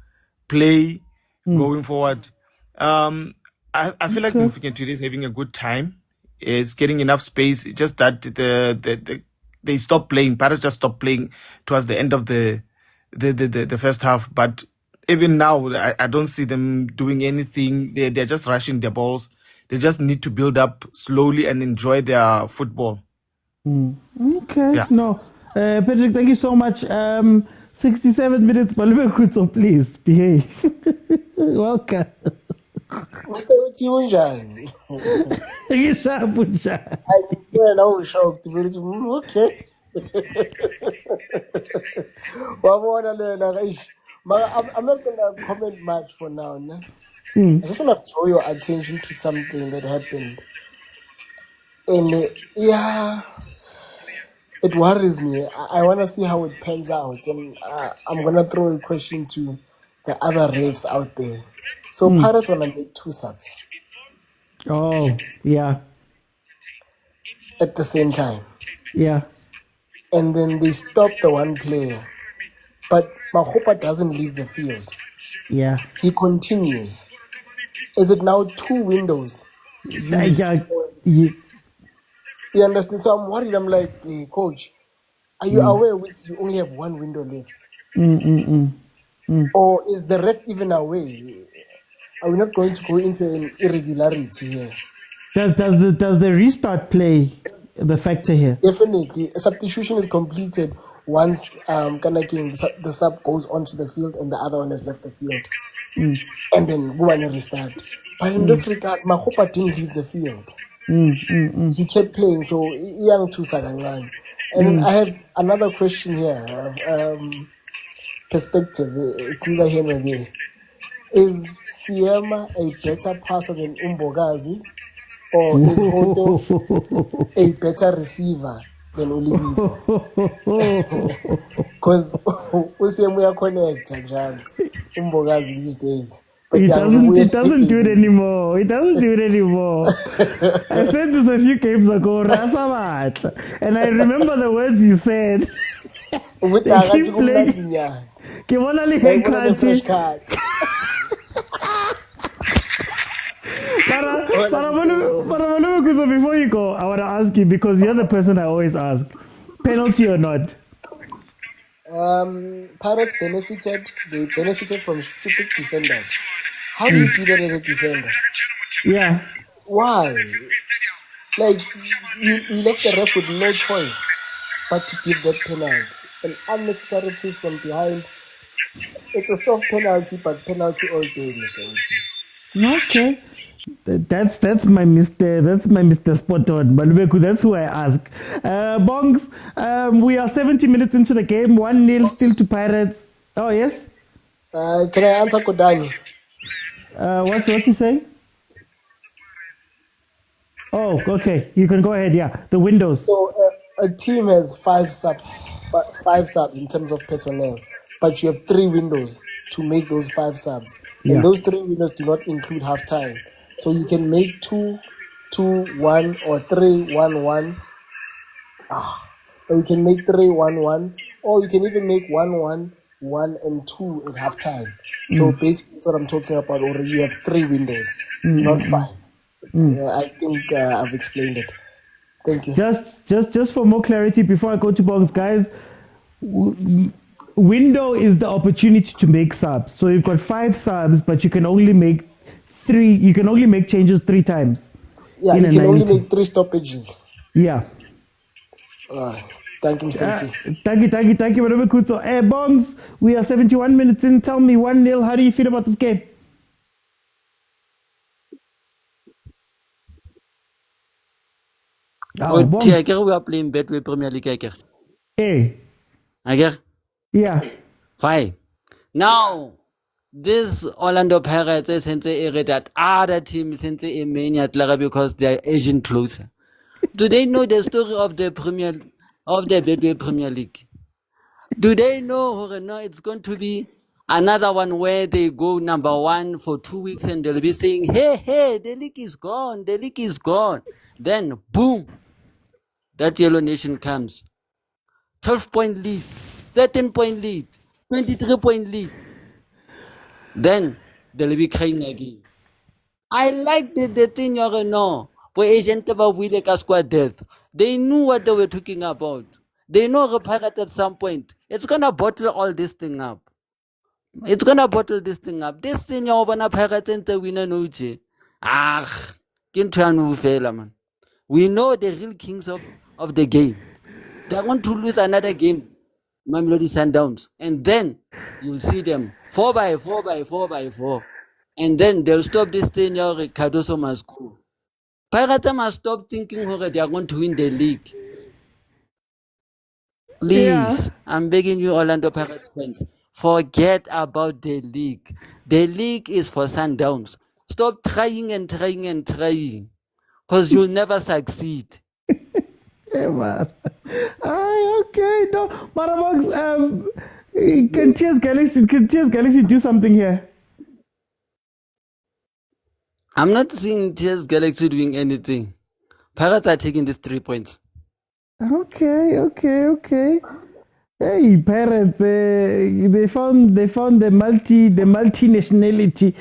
play going forward. I feel like Mufike today is having a good time. Is getting enough space. It's just that they stopped playing. Paris just stopped playing towards the end of the first half. But even now, I don't see them doing anything. They're just rushing their balls. They just need to build up slowly and enjoy their football. Okay. Yeah. No, Patrick, thank you so much. 67 minutes, so please behave. Welcome. Mr. Uti unjani? Ngishapu njani? Wena ushocked ukuthi okay. Wabona lena guys. I'm not going to comment much for now, no? I just want to draw your attention to something that happened. And it worries me. I want to see how it pans out. And I'm going to throw a question to the other refs out there. So Pirates want to make 2 subs. Oh, yeah. At the same time. Yeah. And then they stop the one player. But Mahopa doesn't leave the field. Yeah. He continues. Is it now 2 windows? Yeah. You understand? So I'm worried. I'm like, hey, coach, are you aware you only have 1 window left? Or is the ref even aware? Are we not going to go into an irregularity here? Does the restart play the factor here? Definitely. A substitution is completed once the sub goes onto the field and the other one has left the field. And then go and restart. But in this regard, Mahopa didn't leave the field. He kept playing, so young to Sagangan. And I have another question here. Perspective. It's neither here nor there. Is Siema a better passer than Umbogazi? Or is Hoto a better receiver than Ulibizo? Because Usiemu connect njalo Umbogazi these days. But It yeah, doesn't do it anymore. It doesn't do it anymore. I said this a few games ago, Rasamat. And I remember the words you said. They keep playing. Ke bona le haircut. Before you go, I want to ask you, because you're the person I always ask, penalty or not? Pirates benefited. They benefited from stupid defenders. How do you do that as a defender? Yeah. Why? Like, you left the ref with no choice but to give that penalty. An unnecessary push from behind. It's a soft penalty, but penalty all day, Mr. Oti. Okay. That's my Mr. Spot on. Malubeku, that's who I ask. Bongs, we are 70 minutes into the game. 1-0 still to Pirates. Oh, yes? Can I answer Kodani? What's he saying? Oh, okay. You can go ahead. Yeah, the windows. So a team has five subs in terms of personnel, but you have 3 windows to make those 5 subs, and those 3 windows do not include halftime. So you can make 2-2-1 or 3-1-1. Or you can make 3-1-1, or you can even make 1-1, 1 and 2 at halftime. So basically, that's what I'm talking about. Already, you have 3 windows, not 5. Yeah, I think I've explained it. Thank you. Just for more clarity, before I go to Bongs, guys, window is the opportunity to make subs. So you've got 5 subs, but you can only make 3. You can only make changes 3 times. Yeah, you can only make 3 stoppages. Yeah. Thank you, Mr. T. Thank you, Madame Kuto. Bongs, we are 71 minutes in. Tell me 1-0. How do you feel about this game? We are playing Betway Premier League. Hey. Yeah. Fine. Now, this Orlando Pirates is that other teams mania because they are Asian closer. Do they know the story of the Betway Premier League? Do they know no, it's going to be another one where they go number 1 for 2 weeks and they'll be saying, hey, the league is gone. Then, boom, that Yellow Nation comes. 12-point lead, 13-point lead, 23-point lead. Then they'll be crying again. I like the thing, no. But agent of squad death. They knew what they were talking about. They know the pirate at some point. It's gonna bottle all this thing up. This thing you're gonna pirate and the winner no. Man. We know the real kings of the game. They're going to lose another game, Mamelodi Sundowns, and then you'll see them 4x4. And then they'll stop this thing. Cardoso must go. Pirates must stop thinking they are going to win the league. Please, I'm begging you, Orlando Pirates fans, forget about the league. The league is for Sundowns. Stop trying, because you'll never succeed. Yeah, man. Okay, no. Marabox, can TS Galaxy do something here? I'm not seeing TS Galaxy doing anything. Pirates are taking these 3 points. Okay. Hey, Pirates, they found the multi-nationality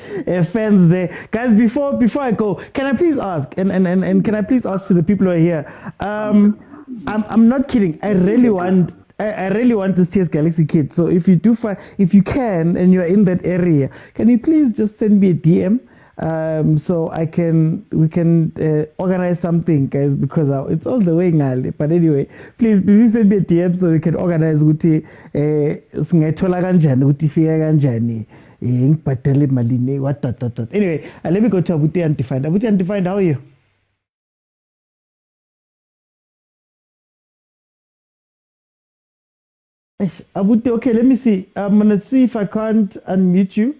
fans there. Guys, before I go, can I please ask, and can I please ask to the people who are here, I'm not kidding. I really want this TS Galaxy kit. So if you if you can, and you're in that area, can you please just send me a DM? So we can organize something, guys, because it's all the way ngali. But anyway, please send me a DM so we can organize ukuthi singethola kanjani ukuthi ifika kanjani ngibhadale malini what. Anyway, let me go to Abuti Antifind. Abuti Antifind, how are you? Abuti, okay, let me see. I'm gonna see if I can't unmute you.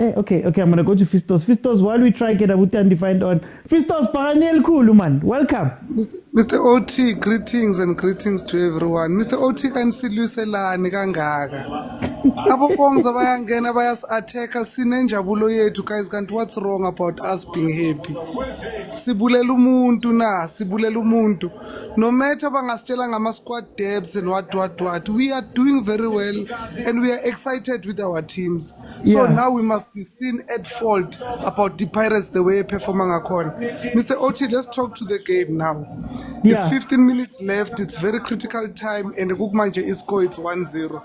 Okay, I'm gonna go to Fistos. Fistos, while we try get Abuti and find on Fistos Paraniel Kuluman. Welcome. Mr. OT, greetings and greetings to everyone. Mr. OT can siluselani kangaka. Abobongs abayangena bayas-attacker sinenjabulo yethu guys, kanti what's wrong about us being happy? Sibulela umuntu. No matter bangasitshela ngama-squad depths and what, we are doing very well and we are excited with our teams. So now we must be seen at fault about the Pirates, the way performing ngakhona. Mr. OT, let's talk to the game now. It's 15 minutes left. It's very critical time, and the Gugmanje is score. It's 1-0.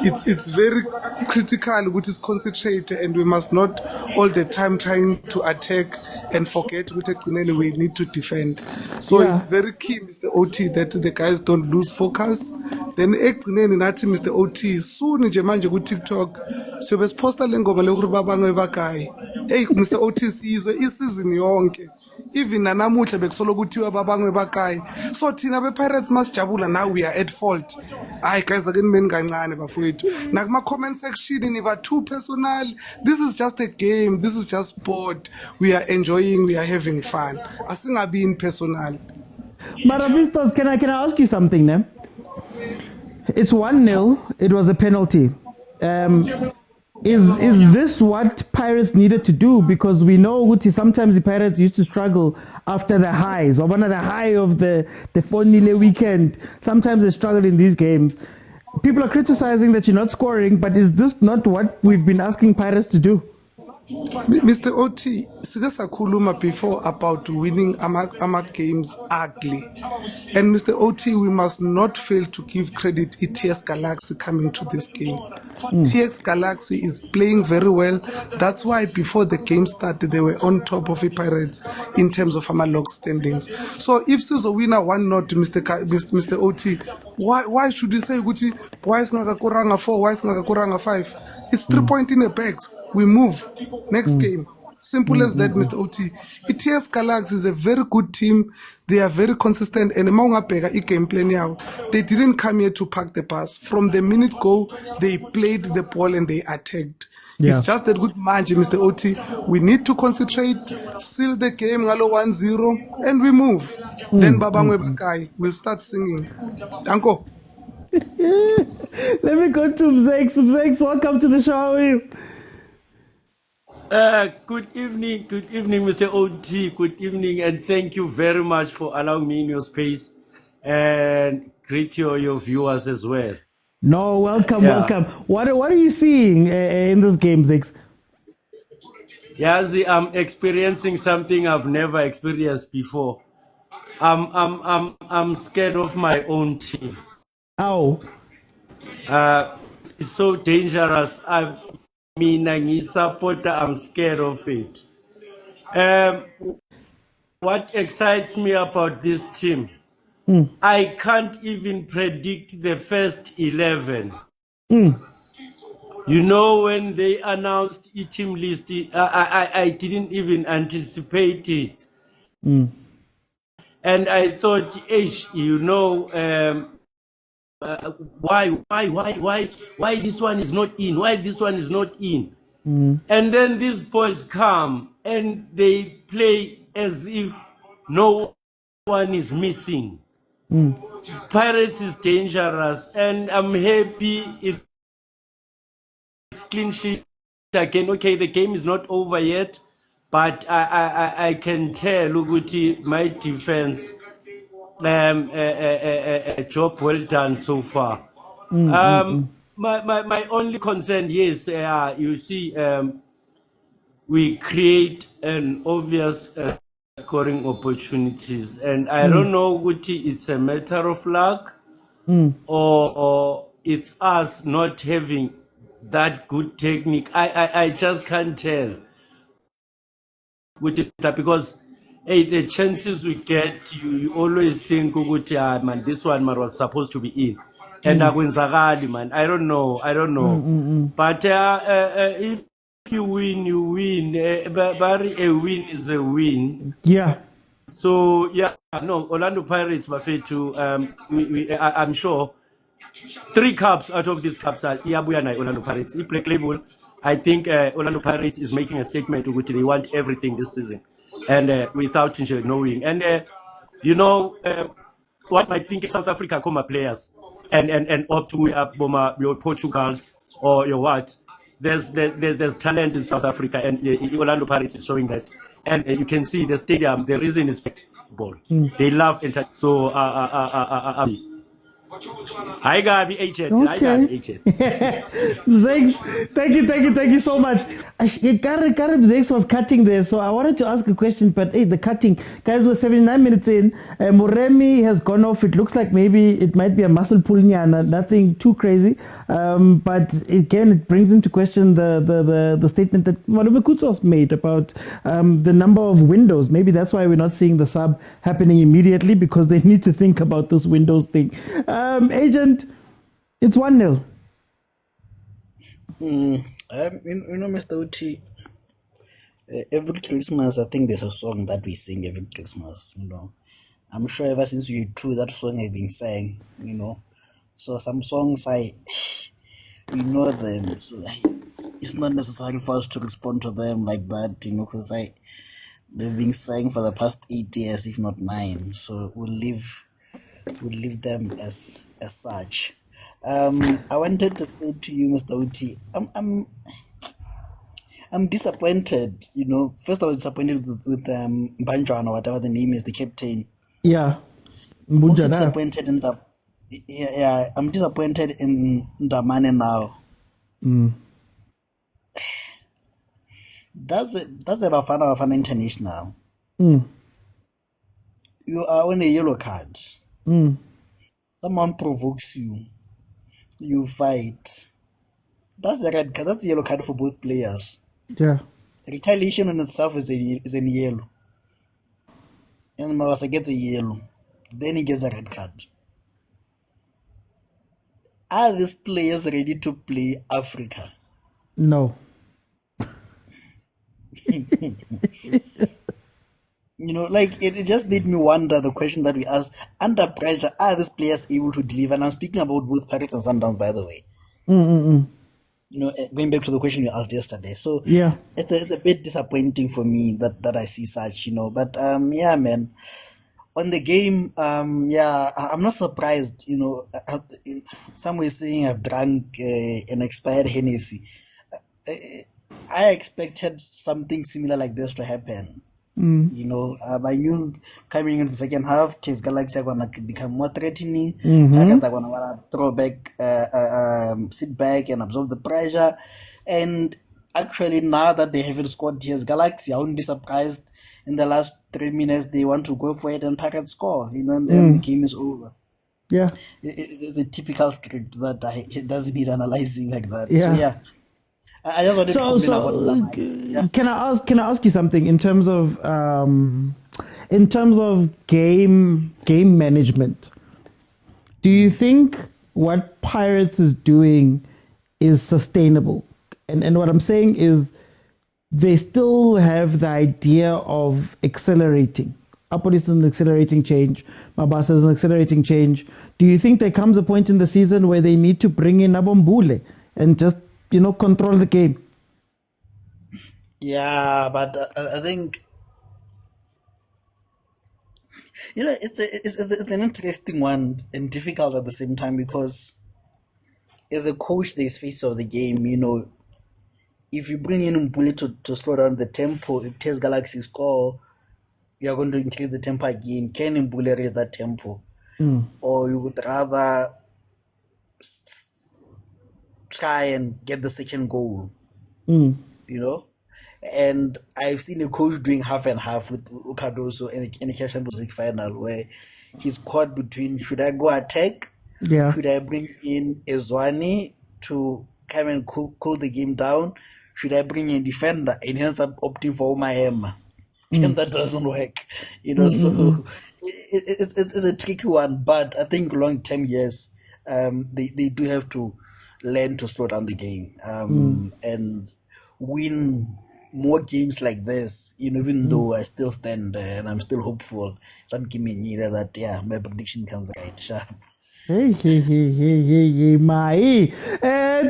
It's very critical, which is concentrated, and we must not all the time trying to attack and forget which we need to defend. So it's very key, Mr. OT, that the guys don't lose focus. Then Mr. OT soon nje manje ku TikTok so besiposta lengoma le hore babangwe bakayi. Hey Mr. OT sizwe isizini yonke. Even nanamuhle bekusolo kuthiwa babangwe bakayi. So thina be-Pirates masijabula, now we are at fault. Hayi guys, akenimeni kancane bafowethu. Nakuma comment section niba too personal. This is just a game. This is just sport. We are enjoying, we are having fun. Asingabi in personal. Maravistos, can I ask you something now? It's 1-0. It was a penalty. Is this what Pirates needed to do? Because we know Uti sometimes the Pirates used to struggle after the highs, or one of the high of the 4-0 weekend. Sometimes they struggle in these games. People are criticizing that you're not scoring, but is this not what we've been asking Pirates to do? Mr. OT, Sigasakuluma before about winning ama games ugly. And Mr. OT, we must not fail to give credit to TS Galaxy coming to this game. TX Galaxy is playing very well. That's why before the game started, they were on top of the Pirates in terms of our log standings. So if Sizo winner 1-0, Mr. OT, why should you say Gucci? Why is Ngakakuranga 4? Why is Ngakakuranga 5? It's 3 points in the bags. We move. Next game. Simple as that, Mr. OT. ETS Galaxy is a very good team. They are very consistent. And game plan now, they didn't come here to park the bus. From the minute go, they played the ball and they attacked. It's just that good match, Mr. OT. We need to concentrate, seal the game, 1-0, and we move. Then Babangwe Bakai will start singing. Danko. Let me go to Mzex. Mzex, welcome to the show. Good evening, Mr. OT. Good evening, and thank you very much for allowing me in your space, and greet your viewers as well. No, welcome. What are you seeing in this game, Zix? Yazi, I'm experiencing something I've never experienced before. I'm scared of my own team. How? It's so dangerous. I'm scared of it. What excites me about this team, I can't even predict the first 11. You know, when they announced a team list, I didn't even anticipate it. And I thought, why this one is not in? Why this one is not in? And then these boys come and they play as if no one is missing. Pirates is dangerous, and I'm happy it's clean sheet again. Okay, the game is not over yet, but I can tell Uguti, my defense, a job well done so far. My only concern, yes, you see, we create an obvious scoring opportunities, and I don't know Guti, it's a matter of luck or it's us not having that good technique. I just can't tell with it, because hey, the chances we get, you always think man, this one man was supposed to be in, and man, I don't know. But if you win, you win. But a win is a win. Yeah. So yeah, no, Orlando Pirates, Bafetu, I'm sure 3 cups out of these cups are Orlando Pirates. He play label. I think Orlando Pirates is making a statement to which they want everything this season, and without knowing. And what might think South Africa come players and up to your Portugals or your what? There's talent in South Africa, and Orlando Pirates is showing that. And you can see the stadium. The reason is ball. They love so. I got the agent. I got Okay. the agent. Zex, thank you so much. Karim Zex was cutting there, so I wanted to ask a question, but hey, the cutting. Guys, we're 79 minutes in. Moremi has gone off. It looks like maybe it might be a muscle pulling and nothing too crazy. But again, it brings into question the statement that Malume Kutsov made about the number of windows. Maybe that's why we're not seeing the sub happening immediately, because they need to think about this windows thing. Agent, it's 1-0. Mr. Uti, every Christmas, I think there's a song that we sing every Christmas, I'm sure ever since we two, that song has been sang, So some songs, we know them, so it's not necessary for us to respond to them like that, because they've been sang for the past 8 years, if not 9. So we'll leave them as such. I wanted to say to you, Mr. Uti, I'm disappointed. First I was disappointed with Banjwan or whatever the name is, the captain. Yeah. I'm also disappointed in I'm disappointed in Ndamane now. That's a Bafana International. You are on a yellow card. Someone provokes you. You fight. That's a red card. That's a yellow card for both players. Yeah. Retaliation in itself is in yellow. And Mawasa gets a yellow. Then he gets a red card. Are these players ready to play Africa? No. It just made me wonder the question that we asked. Under pressure, are these players able to deliver? And I'm speaking about both Pirates and Sundowns, by the way. Going back to the question you asked yesterday. So yeah, it's a bit disappointing for me that I see such, But yeah, man. On the game, I'm not surprised, some were saying I've drunk an expired Hennessy. I expected something similar like this to happen. I knew coming into the second half, Chase Galaxy are going to become more threatening. Pirates are going to want to throw back, sit back and absorb the pressure. And actually, now that they haven't scored Chase Galaxy, I wouldn't be surprised in the last 3 minutes they want to go for it and Pirates score, and then the game is over. Yeah. It's a typical script that it doesn't need analyzing like that. Yeah. So, yeah. I just wanted to complain about that. Can I ask you something in terms of game management? Do you think what Pirates is doing is sustainable? And what I'm saying is they still have the idea of accelerating. Apodi is an accelerating change. Mabasa is an accelerating change. Do you think there comes a point in the season where they need to bring in Abombule and just control the game? Yeah, but I think it's an interesting one and difficult at the same time, because as a coach, there's face of the game. If you bring in Mbule to slow down the tempo, if Test Galaxy score, you are going to increase the tempo again. Can Mbule raise that tempo, or you would rather try and get the second goal, And I've seen a coach doing half and half with Ukadoso in the CAF Champions League final, where he's caught between, should I go attack? Yeah. Should I bring in Ezwani to come and cool the game down? Should I bring in defender? And he ends up opting for Umayema. And that doesn't work. So it's a tricky one, but I think long-term, yes, they do have to learn to slow down the game and win more games like this, even though I still stand and I'm still hopeful. Some give me neither that, my prediction comes right sharp. Hey, my.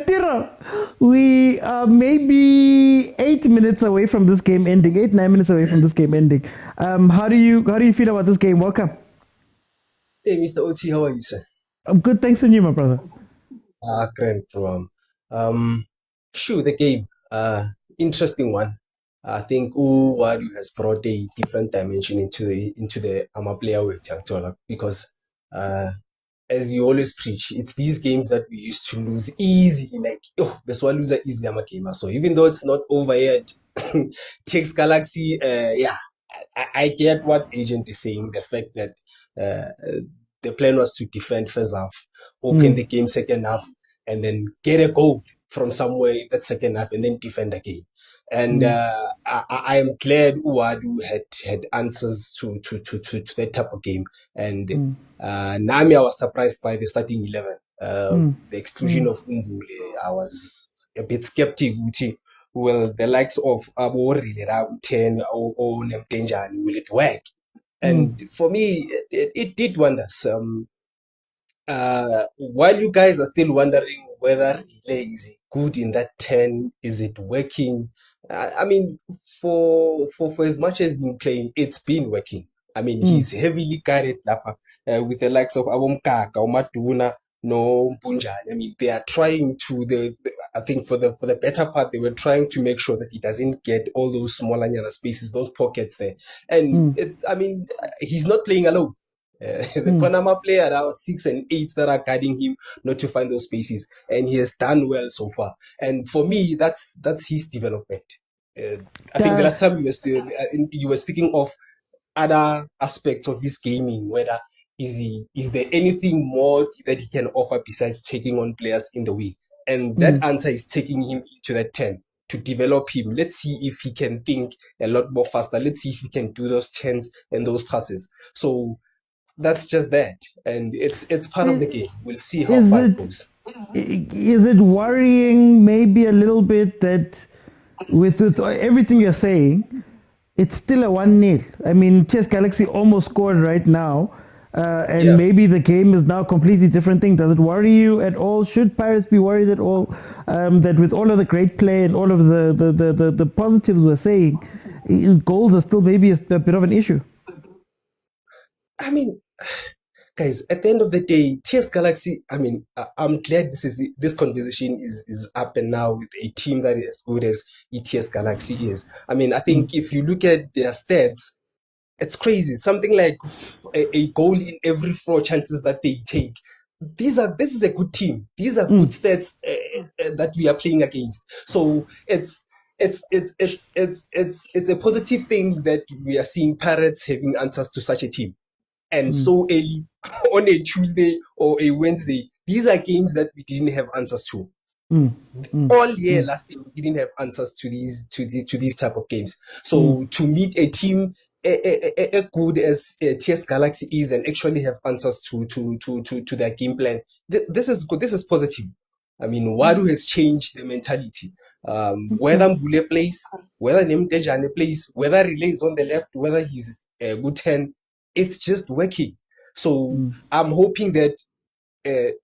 Tiro, we are maybe 8 minutes away from this game ending. 9 minutes away from this game ending. How do you feel about this game? Welcome. Hey, Mr. OT, how are you, sir? I'm good, thanks to you, my brother. Grand, bro. Sure, the game. Interesting one. I think Wadu has brought a different dimension into the player with Yaktola because as you always preach, it's these games that we used to lose easy. Like, that's why loser easy game. So even though it's not over yet, takes Galaxy. I get what agent is saying. The fact that the plan was to defend first half, open the game second half, and then get a goal from somewhere in that second half, and then defend again. And I am glad Uwadu had answers to that type of game. And Nami, I was surprised by the starting 11. The exclusion of Umbule, I was a bit skeptic. Well, the likes of Abo 10 or Nemtenjani, will it work? And for me, it did wonders. While you guys are still wondering whether Relay is good in that 10, is it working? I mean, for as much as been playing, it's been working. I mean, he's heavily guided with the likes of Abomkaka, Omatuna, no Punjani. I mean, they are trying to I think for the better part, they were trying to make sure that he doesn't get all those smaller spaces, those pockets there. And he's not playing alone. The Panama player are 6 and 8 that are guiding him not to find those spaces, and he has done well so far. And for me, that's his development. I think the last time you were speaking of other aspects of his gaming, whether is there anything more that he can offer besides taking on players in the way? And that answer is taking him into that 10 to develop him. Let's see if he can think a lot more faster. Let's see if he can do those 10s and those passes. So that's just that, and it's part of the game. We'll see how far it goes. Is it worrying maybe a little bit that with everything you're saying, it's still a 1-0? I mean, Chess Galaxy almost scored right now, and maybe the game is now a completely different thing. Does it worry you at all? Should Pirates be worried at all that with all of the great play and all of the positives we're saying, goals are still maybe a bit of an issue? I mean, guys, at the end of the day, TS Galaxy, I mean, I'm glad this conversation is up and now with a team that is as good as ETS Galaxy is. I mean, I think if you look at their stats, it's crazy. Something like a goal in every 4 chances that they take. This is a good team. These are good stats that we are playing against. So it's a positive thing that we are seeing Pirates having answers to such a team. And so on a Tuesday or a Wednesday, these are games that we didn't have answers to. All year last year, we didn't have answers to these type of games. So to meet a team as good as TS Galaxy is and actually have answers to their game plan, this is good. This is positive. I mean, Wadu has changed the mentality. Whether Mbule plays, whether Nemtejane plays, whether Relay is on the left, whether he's a good 10, it's just working. So I'm hoping that they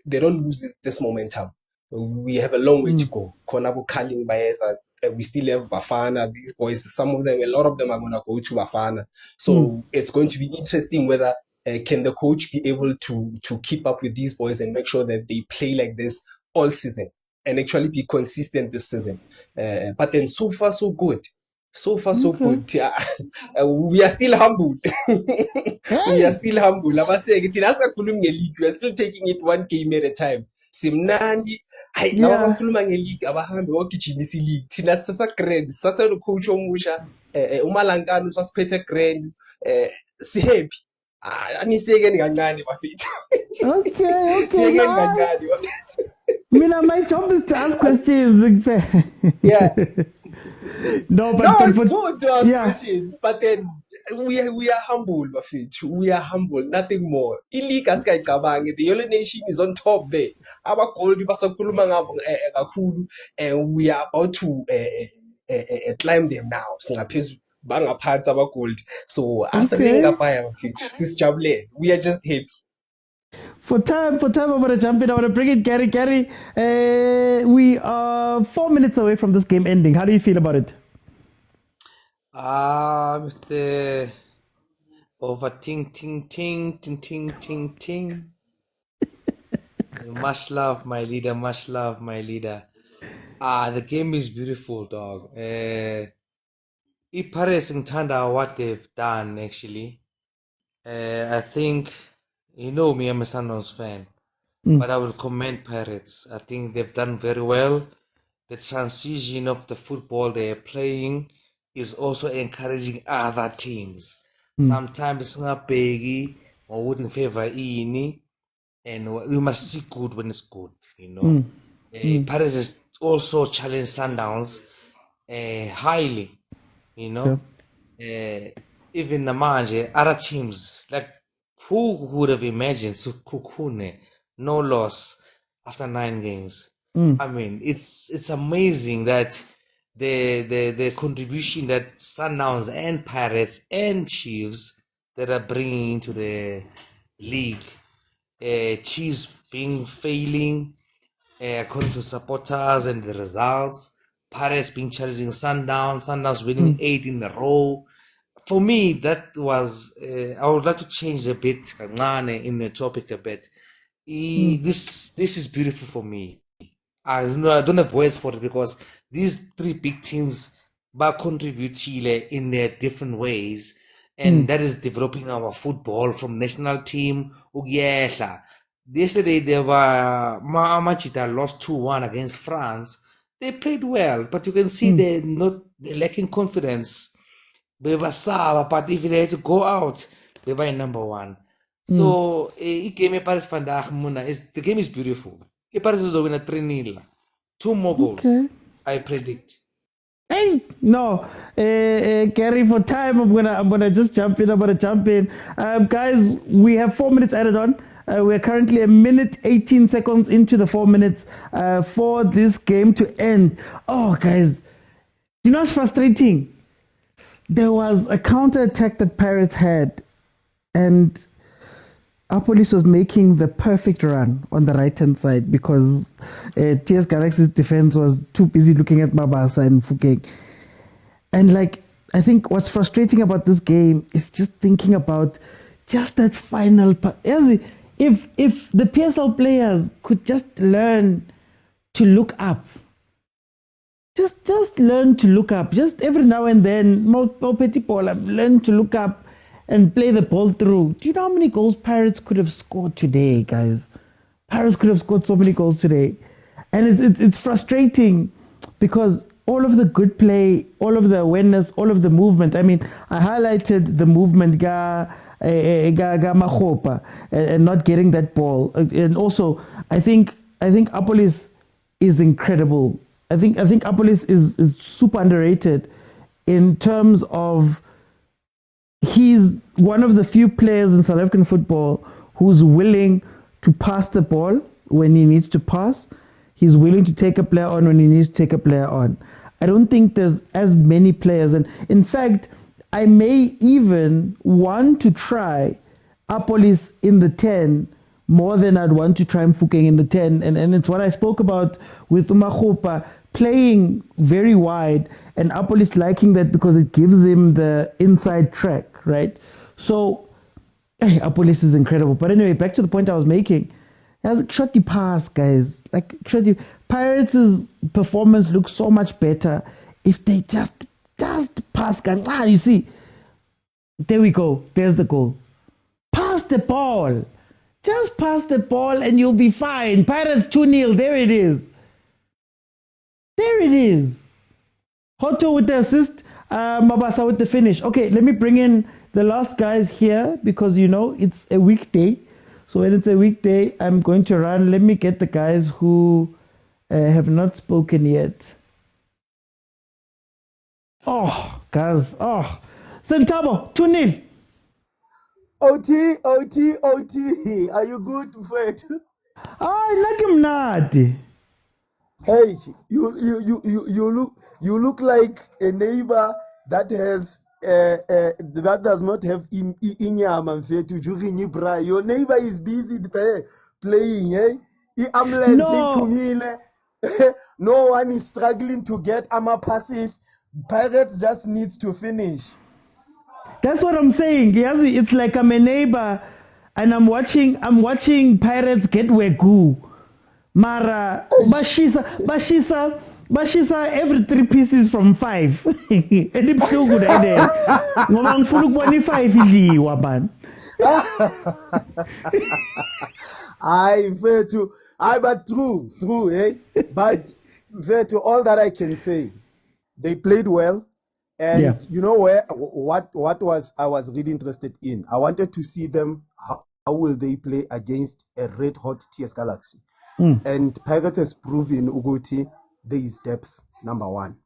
don't lose this momentum. We have a long way to go. Konabo Kaling Baeza, we still have Bafana. These boys, a lot of them are going to go to Bafana. So it's going to be interesting whether can the coach be able to keep up with these boys and make sure that they play like this all season and actually be consistent this season. But then so far, so good. So far, so good. We are still humble. We are still humble. We are still taking it one game at a time. Simnandi, nabakhuluma nge-league abahambe wogijimisa i-league. Thina sasa-grand, sasa-coach omusha, umalangana usasiphethe grand, si-happy. Anisiyekeni kancane bafethu. Okay. Siyekeni kancane bafethu. Mina, my job is to ask questions. Yeah. No, it's good to ask questions, but then we are humble, bafethu. We are humble, nothing more. I-league asikayicabangi. The yellow nation is on top there. Abagold basakhuluma ngabo kakhulu, and we are about to climb them now. Singaphezulu bangaphansi abagold. So asingapaya bafethu, sisijabulele. We are just happy. For time, I'm going to jump in. I want to bring in Gary. Gary, we are 4 minutes away from this game ending. How do you feel about it? Mr. Over ting ting ting ting ting ting ting. Much love, my leader. Much love, my leader. The game is beautiful, dog. Paris and Tanda, what they've done actually. I think, you know me, I'm a Sundowns fan, but I will commend Pirates. I think they've done very well. The transition of the football they're playing is also encouraging other teams. Sometimes it's not biggie or would in favor ini, and we must see good when it's good, you know. Paris is also challenged Sundowns highly, you know. Even namanje other teams, like who would have imagined Sukukune, no loss after 9 games. I mean, it's amazing that the contribution that Sundowns and Pirates and Chiefs that are bringing to the league. Chiefs being failing according to supporters and the results. Pirates being challenging Sundowns winning 8 in a row. For me, that was I would like to change a bit kancane in the topic a bit. This is beautiful for me. I don't have words for it because these 3 big teams contribute in their different ways, and that is developing our football from national team. Yesterday there were Machita lost 2-1 against France. They played well, but you can see they're lacking confidence. They were sour, but if they had to go out, they were in number 1. So game Paris vandaag muna the game is beautiful. Paris is win 3-0. 2 more goals. I predict. Hey, no, Gary, for time, I'm gonna just jump in. Guys, we have 4 minutes added on. We're currently 1 minute 18 seconds into the 4 minutes for this game to end. Oh, guys, you know what's frustrating? There was a counter attack that Pirates had, and our police was making the perfect run on the right-hand side because TS Galaxy's defense was too busy looking at Mabasa and Fukeng. And I think what's frustrating about this game is just thinking about just that final part. If the PSL players could just learn to look up, just learn to look up, just every now and then, more petty ball, learn to look up and play the ball through. Do you know how many goals Pirates could have scored today, guys? Pirates could have scored so many goals today. And it's frustrating because all of the good play, all of the awareness, all of the movement. I mean, I highlighted the movement, Mahopa, and not getting that ball. And also, I think Apolis is incredible. I think Apolis is super underrated in terms of he's one of the few players in South African football who's willing to pass the ball when he needs to pass. He's willing to take a player on when he needs to take a player on. I don't think there's as many players. And in fact, I may even want to try Apolis in the 10 more than I'd want to try Mfukeng in the 10. And it's what I spoke about with Umahopa playing very wide and Apolis liking that because it gives him the inside track, right? So, Apolis is incredible. But anyway, back to the point I was making. Shot the pass, guys. Pirates' performance looks so much better if they just pass. You see, there we go. There's the goal. Pass the ball. Just pass the ball and you'll be fine. Pirates 2-0. There it is. There it is. Hoto with the assist. Mabasa with the finish. Okay, let me bring in the last guys here because, it's a weekday. So when it's a weekday, I'm going to run. Let me get the guys who have not spoken yet. Oh, guys. Oh, Sentabo, 2-0. OT. Are you good, Fred? I like him not. Hey, you look like a neighbor that has that does not have inyama mfethu during ibra. Your neighbor is busy playing, eh? Ambulance iphumile. No one is struggling to get passes. Pirates just needs to finish. That's what I'm saying. Yes, it's like I'm a neighbor and I'm watching Pirates get wegu. Mara bashisa every 3 pieces from 5. Edibuhlungu nede. Ngoba ngifuna ukubona i5 idliwa man. But true, eh? But to all that I can say, they played well. And you know what was I was really interested in? I wanted to see them, how will they play against a red hot TS Galaxy. And Pirates has proven Uguti there is depth, number 1.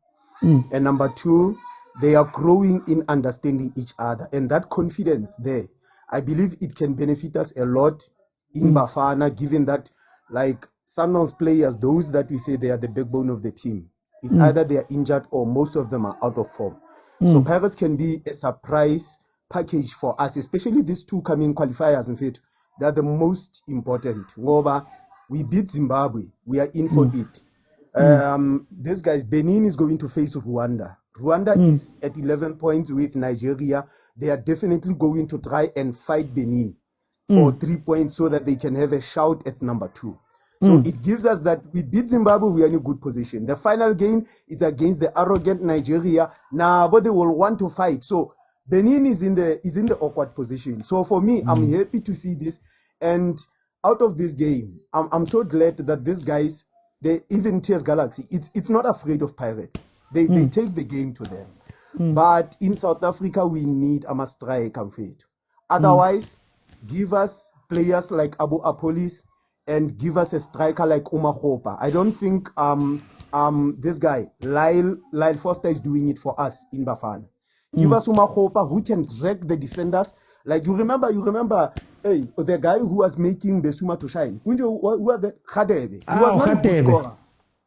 And number 2, they are growing in understanding each other. And that confidence there, I believe it can benefit us a lot in Bafana, given that like Sundowns players, those that we say they are the backbone of the team, it's either they are injured or most of them are out of form. So Pirates can be a surprise package for us, especially these 2 coming qualifiers. In fact, they are the most important. Ngoba, we beat Zimbabwe. We are in for it. These guys, Benin is going to face Rwanda. Rwanda is at 11 points with Nigeria. They are definitely going to try and fight Benin for 3 points so that they can have a shout at number 2. So it gives us that we beat Zimbabwe, we are in a good position. The final game is against the arrogant Nigeria. Now, but they will want to fight. So Benin is in the awkward position. So for me, I'm happy to see this. And out of this game, I'm so glad that these guys, they even TS Galaxy, it's not afraid of Pirates. They take the game to them. But in South Africa, we need a striker. Otherwise, give us players like Abu Apolis and give us a striker like Umahopa. I don't think this guy, Lyle Foster, is doing it for us in Bafana. Give us Umahopa who can drag the defenders. Like you remember, hey, the guy who was making Besuma to shine. Who was the Khadebe? He was not a good scorer.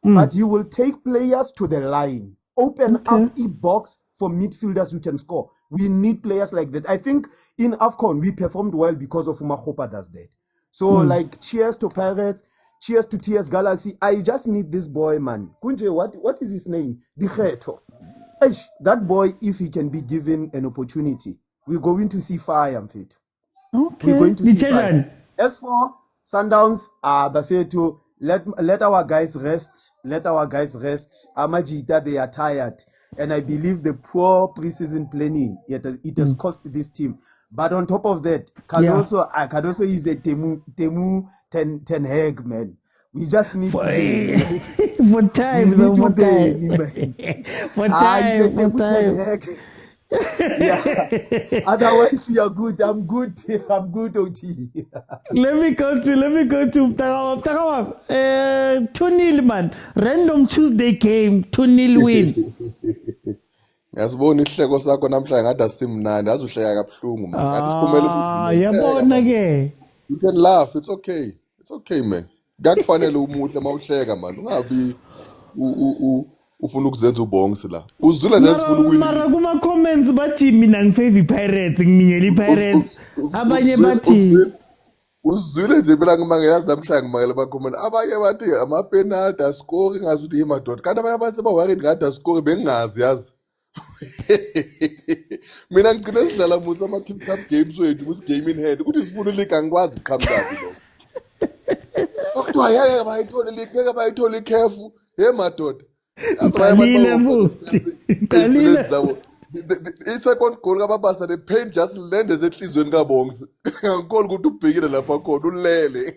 But he will take players to the line. Open up a box for midfielders who can score. We need players like that. I think in AFCON, we performed well because of Umahopa does that. So, like, cheers to Pirates, cheers to TS Galaxy. I just need this boy, man. Kunje, what is his name? Dikheto. That boy, if he can be given an opportunity, we're going to see fire, fit. We're going to see fire. As for Sundowns, Bafeto, let our guys rest. Let our guys rest. Amajita, they are tired. And I believe the poor preseason planning, it has cost this team. But on top of that, Cardoso is a Temu ten Hag, man. We just need for time. For time. Yeah. Otherwise, we are good. I'm good. OT. Let me go to Tarawa. 2-0, man. Random Tuesday game. 2-0 win. Ngiyasibona isihleko sakho namhlanje ngathi asimnandi azuhleka kabuhlungu man. Ngathi siphumele ukuthi yabona ke. You can laugh, it's okay. It's okay man. Ngakufanele umuhle mawuhleka man. Ungabi ufuna ukuzenza ubongs la. Uzula nje sifuna ukuwina. Mara kuma comments bathi mina ngifavor Pirates, ngiminyela iPirates. Abanye bathi uzwile nje mina ngimangayazi namhlanje ngimangela ama-comment. Abanye bathi ama-penalty ascore ngazi ukuthi imadoda. Kanti abanye abantu sebaworried ngathi ascore bengingazi yazi. Mina ngigcina sidlala musa ama-Cup games wethu ukuthi game in hand ukuthi sifuna league angikwazi iqhamukazi lo. Okuthiwa yeke bayithole league ngeke bayithole iCAF he madoda. Kalile futhi. Kalile. I-second goal kababasa the pain just landed enhlizweni kabongs. Ngikholwa ukuthi ubhekile lapha khona ulele.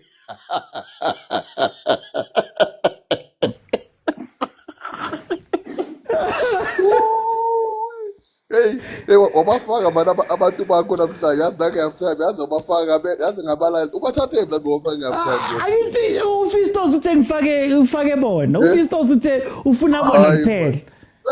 Hey, wabafaka mana abantu bakho namhlanje yazi nake halftime yazi wabafaka yazi ngabala ubathathe mhlawumbe wafaka halftime. Angithi uFistos uthe ufake bona. uFistos uthe ufuna bona kuphela.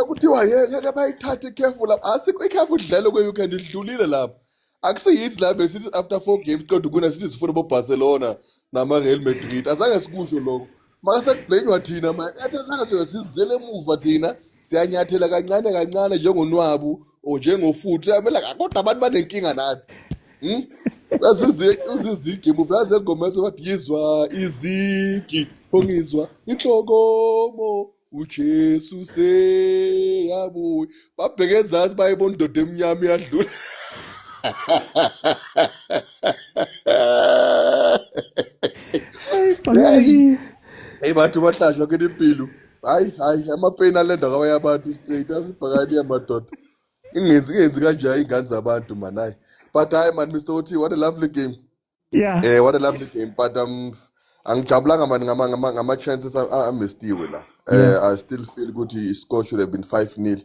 Kuthiwa ngeke bayithathe iCAF lapha asikho iCAF idlalo kwe-weekend idlulile lapha. Akusiyithi la besithi after 4 games kodwa kuna sithi sifuna boBarcelona nama-Real Madrid azange sikusho lokho. Maka sekubhenywa thina manje athi azange sizele emuva thina siyanyathela kancane njengonwabu or njengofuthi amela kodwa abantu banenkinga nani uzizigi muvaze ngomese bathi yizwa izigi ongizwa inhlokomo uJesu seyabuya babheke ezantsi bayibona indoda emnyama iyadlula Hey bathi bahlashwa ke impilo hayi amapeni alenda kwabanye abantu straight asibhakani yamadoda ingenzi kanje ingane zabantu man hayi but hayi man Mr. Oti what a lovely game what a lovely game but angijabulanga man ngama chances amistiwe la I still feel ukuthi iscore should have been 5-0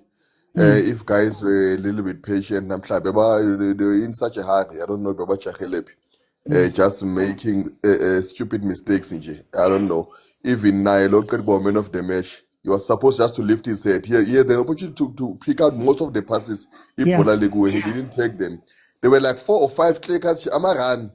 if guys were a little bit patient namhlanje they were in such a hurry I don't know babajahelephi just making stupid mistakes nje I don't know even now look at the man of the match he was supposed just to lift his head here the opportunity to pick out most of the passes he didn't take them there were like 4 or 5 clear cuts amarun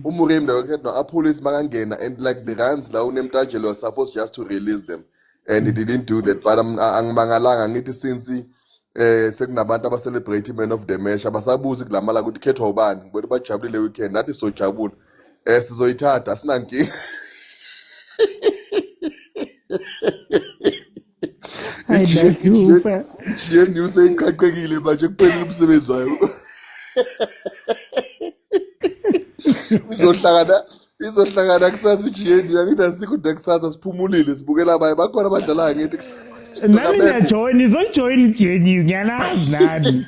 umurem the police makangena and like the runs la unemtajelo was supposed just to release them and he didn't do that but angimangalanga ngithi since sekunabantu abacelebrate man of the match abasabuzi kulamala ukuthi khethwa ubani ngoba bajabulile weekend nathi sojabula sizoyithatha asinankinga news eyiqaqekile manje kuphelile umsebenzi wayo izohlangana kusasa ijeni yakithi asikho kusasa siphumulile sibukela abanye bakhona abadlalayo ngithi nani ngiyajoyina izojoyina ijeni ngiyanazi nani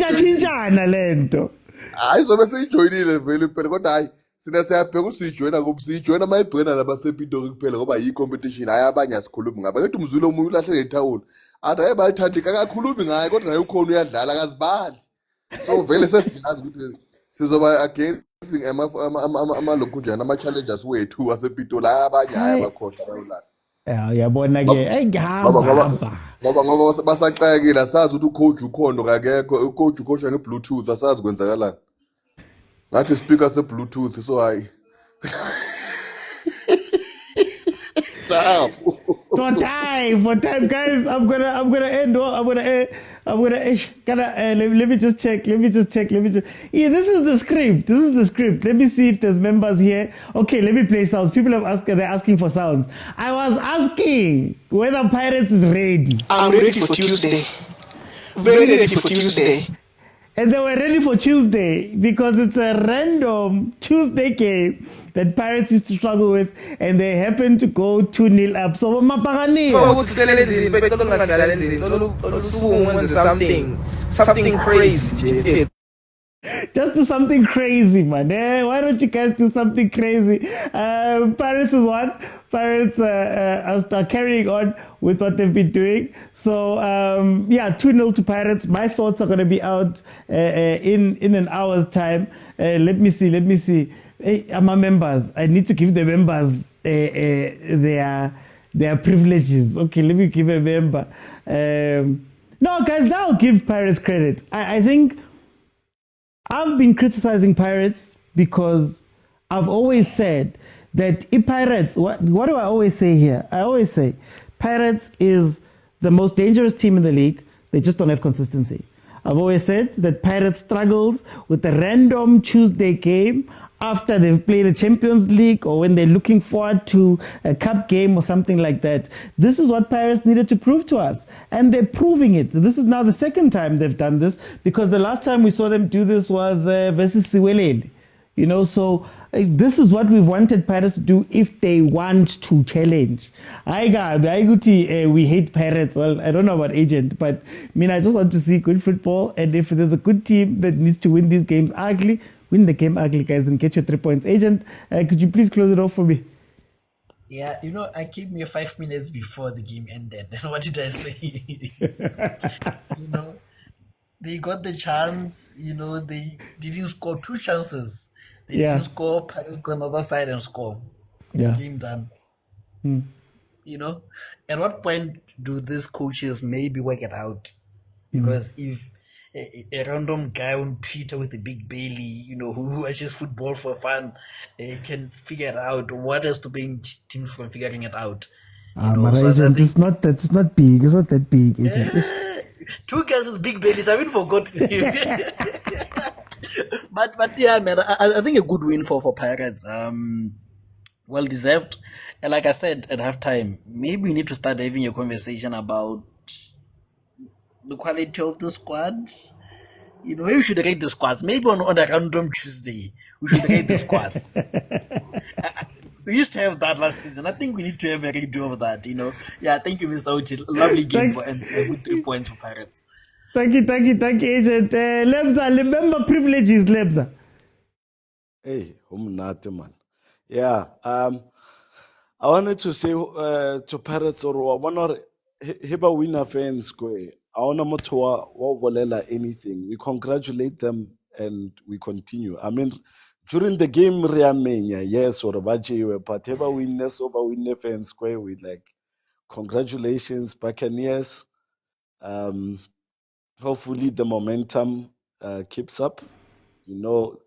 yachintshana lento hayi zobe seyijoyinile vele impela kodwa hayi sina siyabheka usijoyina ngoba sijoyina mayibhena labasepitori kuphela ngoba yi-competition hayi abanye asikhulumi ngaba ngithi umzulu omunye ulahle ngethawula athi hayi bayithandika akakhulumi ngayo kodwa naye ukhona uyadlala akazibali so vele sesiyazi ukuthi sizoba against amalokhu njani ama-challenges wethu wasepitori hayi abanye hayi abakhohlwa bayolala uyabona-ke ngihamba ngoba basaqayekile asazi ukuthi ucoach ukhondo kakekho ucoach ukhosha nge-bluetooth asazi kwenzakalani ngathi speaker se-bluetooth so hayi for time guys I'm gonna end let me just check yeah this is the script let me see if there's members here okay let me play sounds people they're asking for sounds I was asking whether Pirates is ready. I'm ready for Tuesday, very ready for Tuesday. And they were ready for Tuesday because it's a random Tuesday game that Pirates used to struggle with, and they happened to go 2-0 up. So, something crazy. Just do something crazy, man. Why don't you guys do something crazy? Pirates is one. Pirates are carrying on with what they've been doing. So, 2-0 to Pirates. My thoughts are going to be out in an hour's time. Let me see. Hey, my members. I need to give the members their privileges. Okay, let me give a member. No, guys, now I'll give Pirates credit. I think I've been criticizing Pirates because I've always said that if Pirates, what do I always say here? I always say Pirates is the most dangerous team in the league. They just don't have consistency. I've always said that Pirates struggles with a random Tuesday game after they've played a Champions League or when they're looking forward to a cup game or something like that. This is what Pirates needed to prove to us, and they're proving it. This is now the second time they've done this, because the last time we saw them do this was versus Siwelele. You know, so this is what we wanted Pirates to do if they want to challenge. We hate Pirates. Well, I don't know about Agent, but I just want to see good football. And if there's a good team that needs to win these games ugly, win the game ugly, guys, and get your 3 points. Agent, could you please close it off for me? Yeah, I came here 5 minutes before the game ended. And what did I say? They got the chance. They didn't score 2 chances. They didn't score. Pirates go on the other side and score. Yeah. Game done. At what point do these coaches maybe work it out? Because if a random guy on Twitter with a big belly, who watches football for fun, can figure it out, what is stopping teams from figuring it out? Agent, it's not big. It's not that big. Agent. Two guys with big bellies. I even forgot. but yeah, man. I think a good win for Pirates. Well deserved. And like I said at halftime, maybe we need to start having a conversation about the quality of the squad. You know, maybe we should rate the squads. Maybe on a random Tuesday, we should rate the squads. We used to have that last season. I think we need to have a redo of that. You know, yeah. Thank you, Mr. Uchi. Lovely game and a good 3 points for Pirates. Thank you, Agent. Lebza, remember privileges, Lebza. Hey, man. Yeah. I wanted to say to Pirates or one or Heba winner fans square. I want to anything. We congratulate them and we continue. I mean, during the game, yes, or but Heba winners over winner fans square with like congratulations, Buccaneers. Hopefully the momentum keeps up. You know,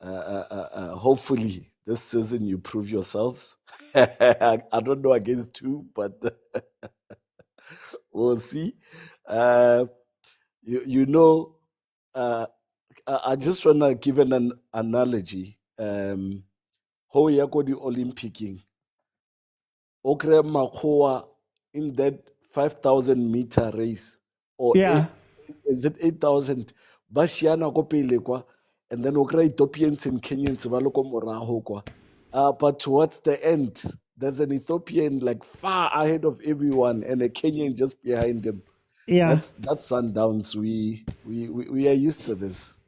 hopefully this season you prove yourselves. I don't know against who, but we'll see. You know, I just want to give an analogy. How you go the Olympicing? Okre Makoa in that 5,000 meter race, or is it 8,000? Bashiana go pele kwa, and then okra Ethiopians and Kenyans baloko moraho kwa. But towards the end, there's an Ethiopian like far ahead of everyone, and a Kenyan just behind him. Yeah, that's Sundowns. We are used to this.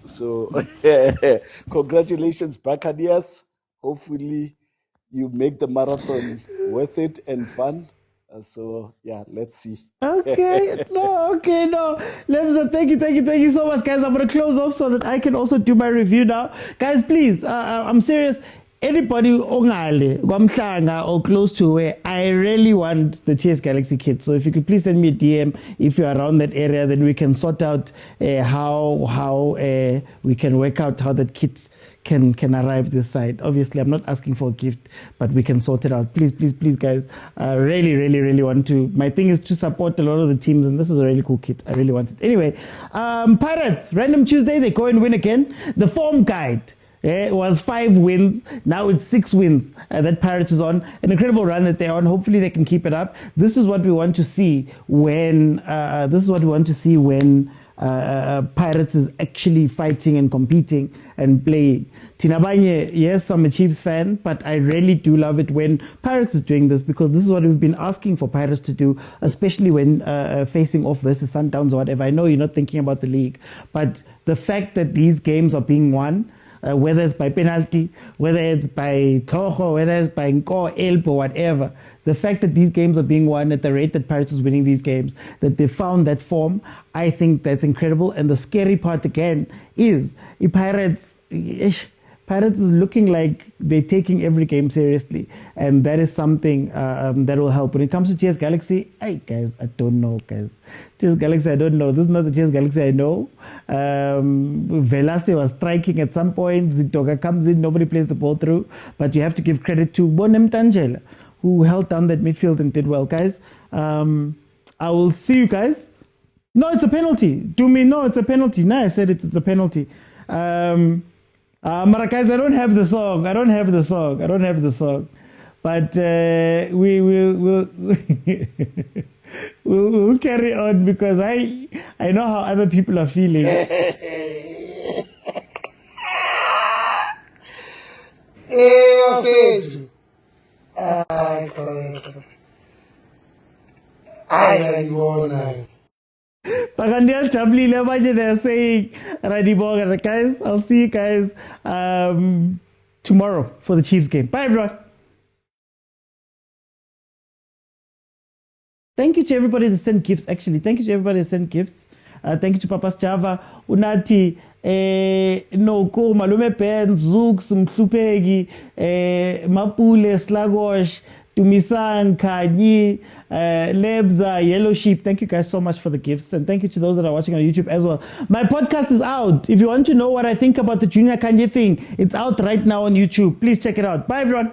So congratulations, Buccaneers. Hopefully, you make the marathon worth it and fun. So yeah, let's see. Okay, no. Lebza, thank you so much, guys. I'm gonna close off so that I can also do my review now, guys. Please, I'm serious. Anybody ongale kwamhlanga or close to where I really want the TS Galaxy kit. So if you could please send me a DM if you're around that area, then we can sort out how we can work out how that kit can arrive this side. Obviously, I'm not asking for a gift, but we can sort it out. Please, guys. Really want to. My thing is to support a lot of the teams, and this is a really cool kit. I really want it. Anyway, Pirates, Random Tuesday, they go and win again. The form guide. It was 5 wins. Now it's 6 wins that Pirates is on. An incredible run that they're on. Hopefully they can keep it up. This is what we want to see when Pirates is actually fighting and competing and playing. Tinabanye, yes, I'm a Chiefs fan, but I really do love it when Pirates is doing this, because this is what we've been asking for Pirates to do, especially when facing off versus Sundowns or whatever. I know you're not thinking about the league, but the fact that these games are being won, whether it's by penalty, whether it's by Toho, whether it's by Nko, Elpo, whatever, the fact that these games are being won at the rate that Pirates is winning these games, that they found that form, I think that's incredible. And the scary part again is Pirates is looking like they're taking every game seriously, and that is something that will help. When it comes to TS Galaxy, guys, I don't know, guys. TS Galaxy, I don't know. This is not the TS Galaxy I know. Velase was striking at some point. Zitoga comes in, nobody plays the ball through, but you have to give credit to Bonem Tangela, who held down that midfield and did well, guys. I will see you guys. No, it's a penalty. To me, no, it's a penalty. No, I said it's a penalty. Guys, I don't have the song. But we'll carry on, because I know how other people are feeling. They're saying, guys, I'll see you guys tomorrow for the Chiefs game. Bye, everyone. Thank you to everybody that sent gifts, actually. Thank you to everybody that sent gifts. Thank you to Papas Java, Unati, Noko, Malume Pen, Zooks, Mtlupegi, Mapule, Slagosh, Tumisan, Khanye, Lebza, Yellow Sheep. Thank you guys so much for the gifts, and thank you to those that are watching on YouTube as well. My podcast is out. If you want to know what I think about the Junior Khanye thing, it's out right now on YouTube. Please check it out. Bye, everyone.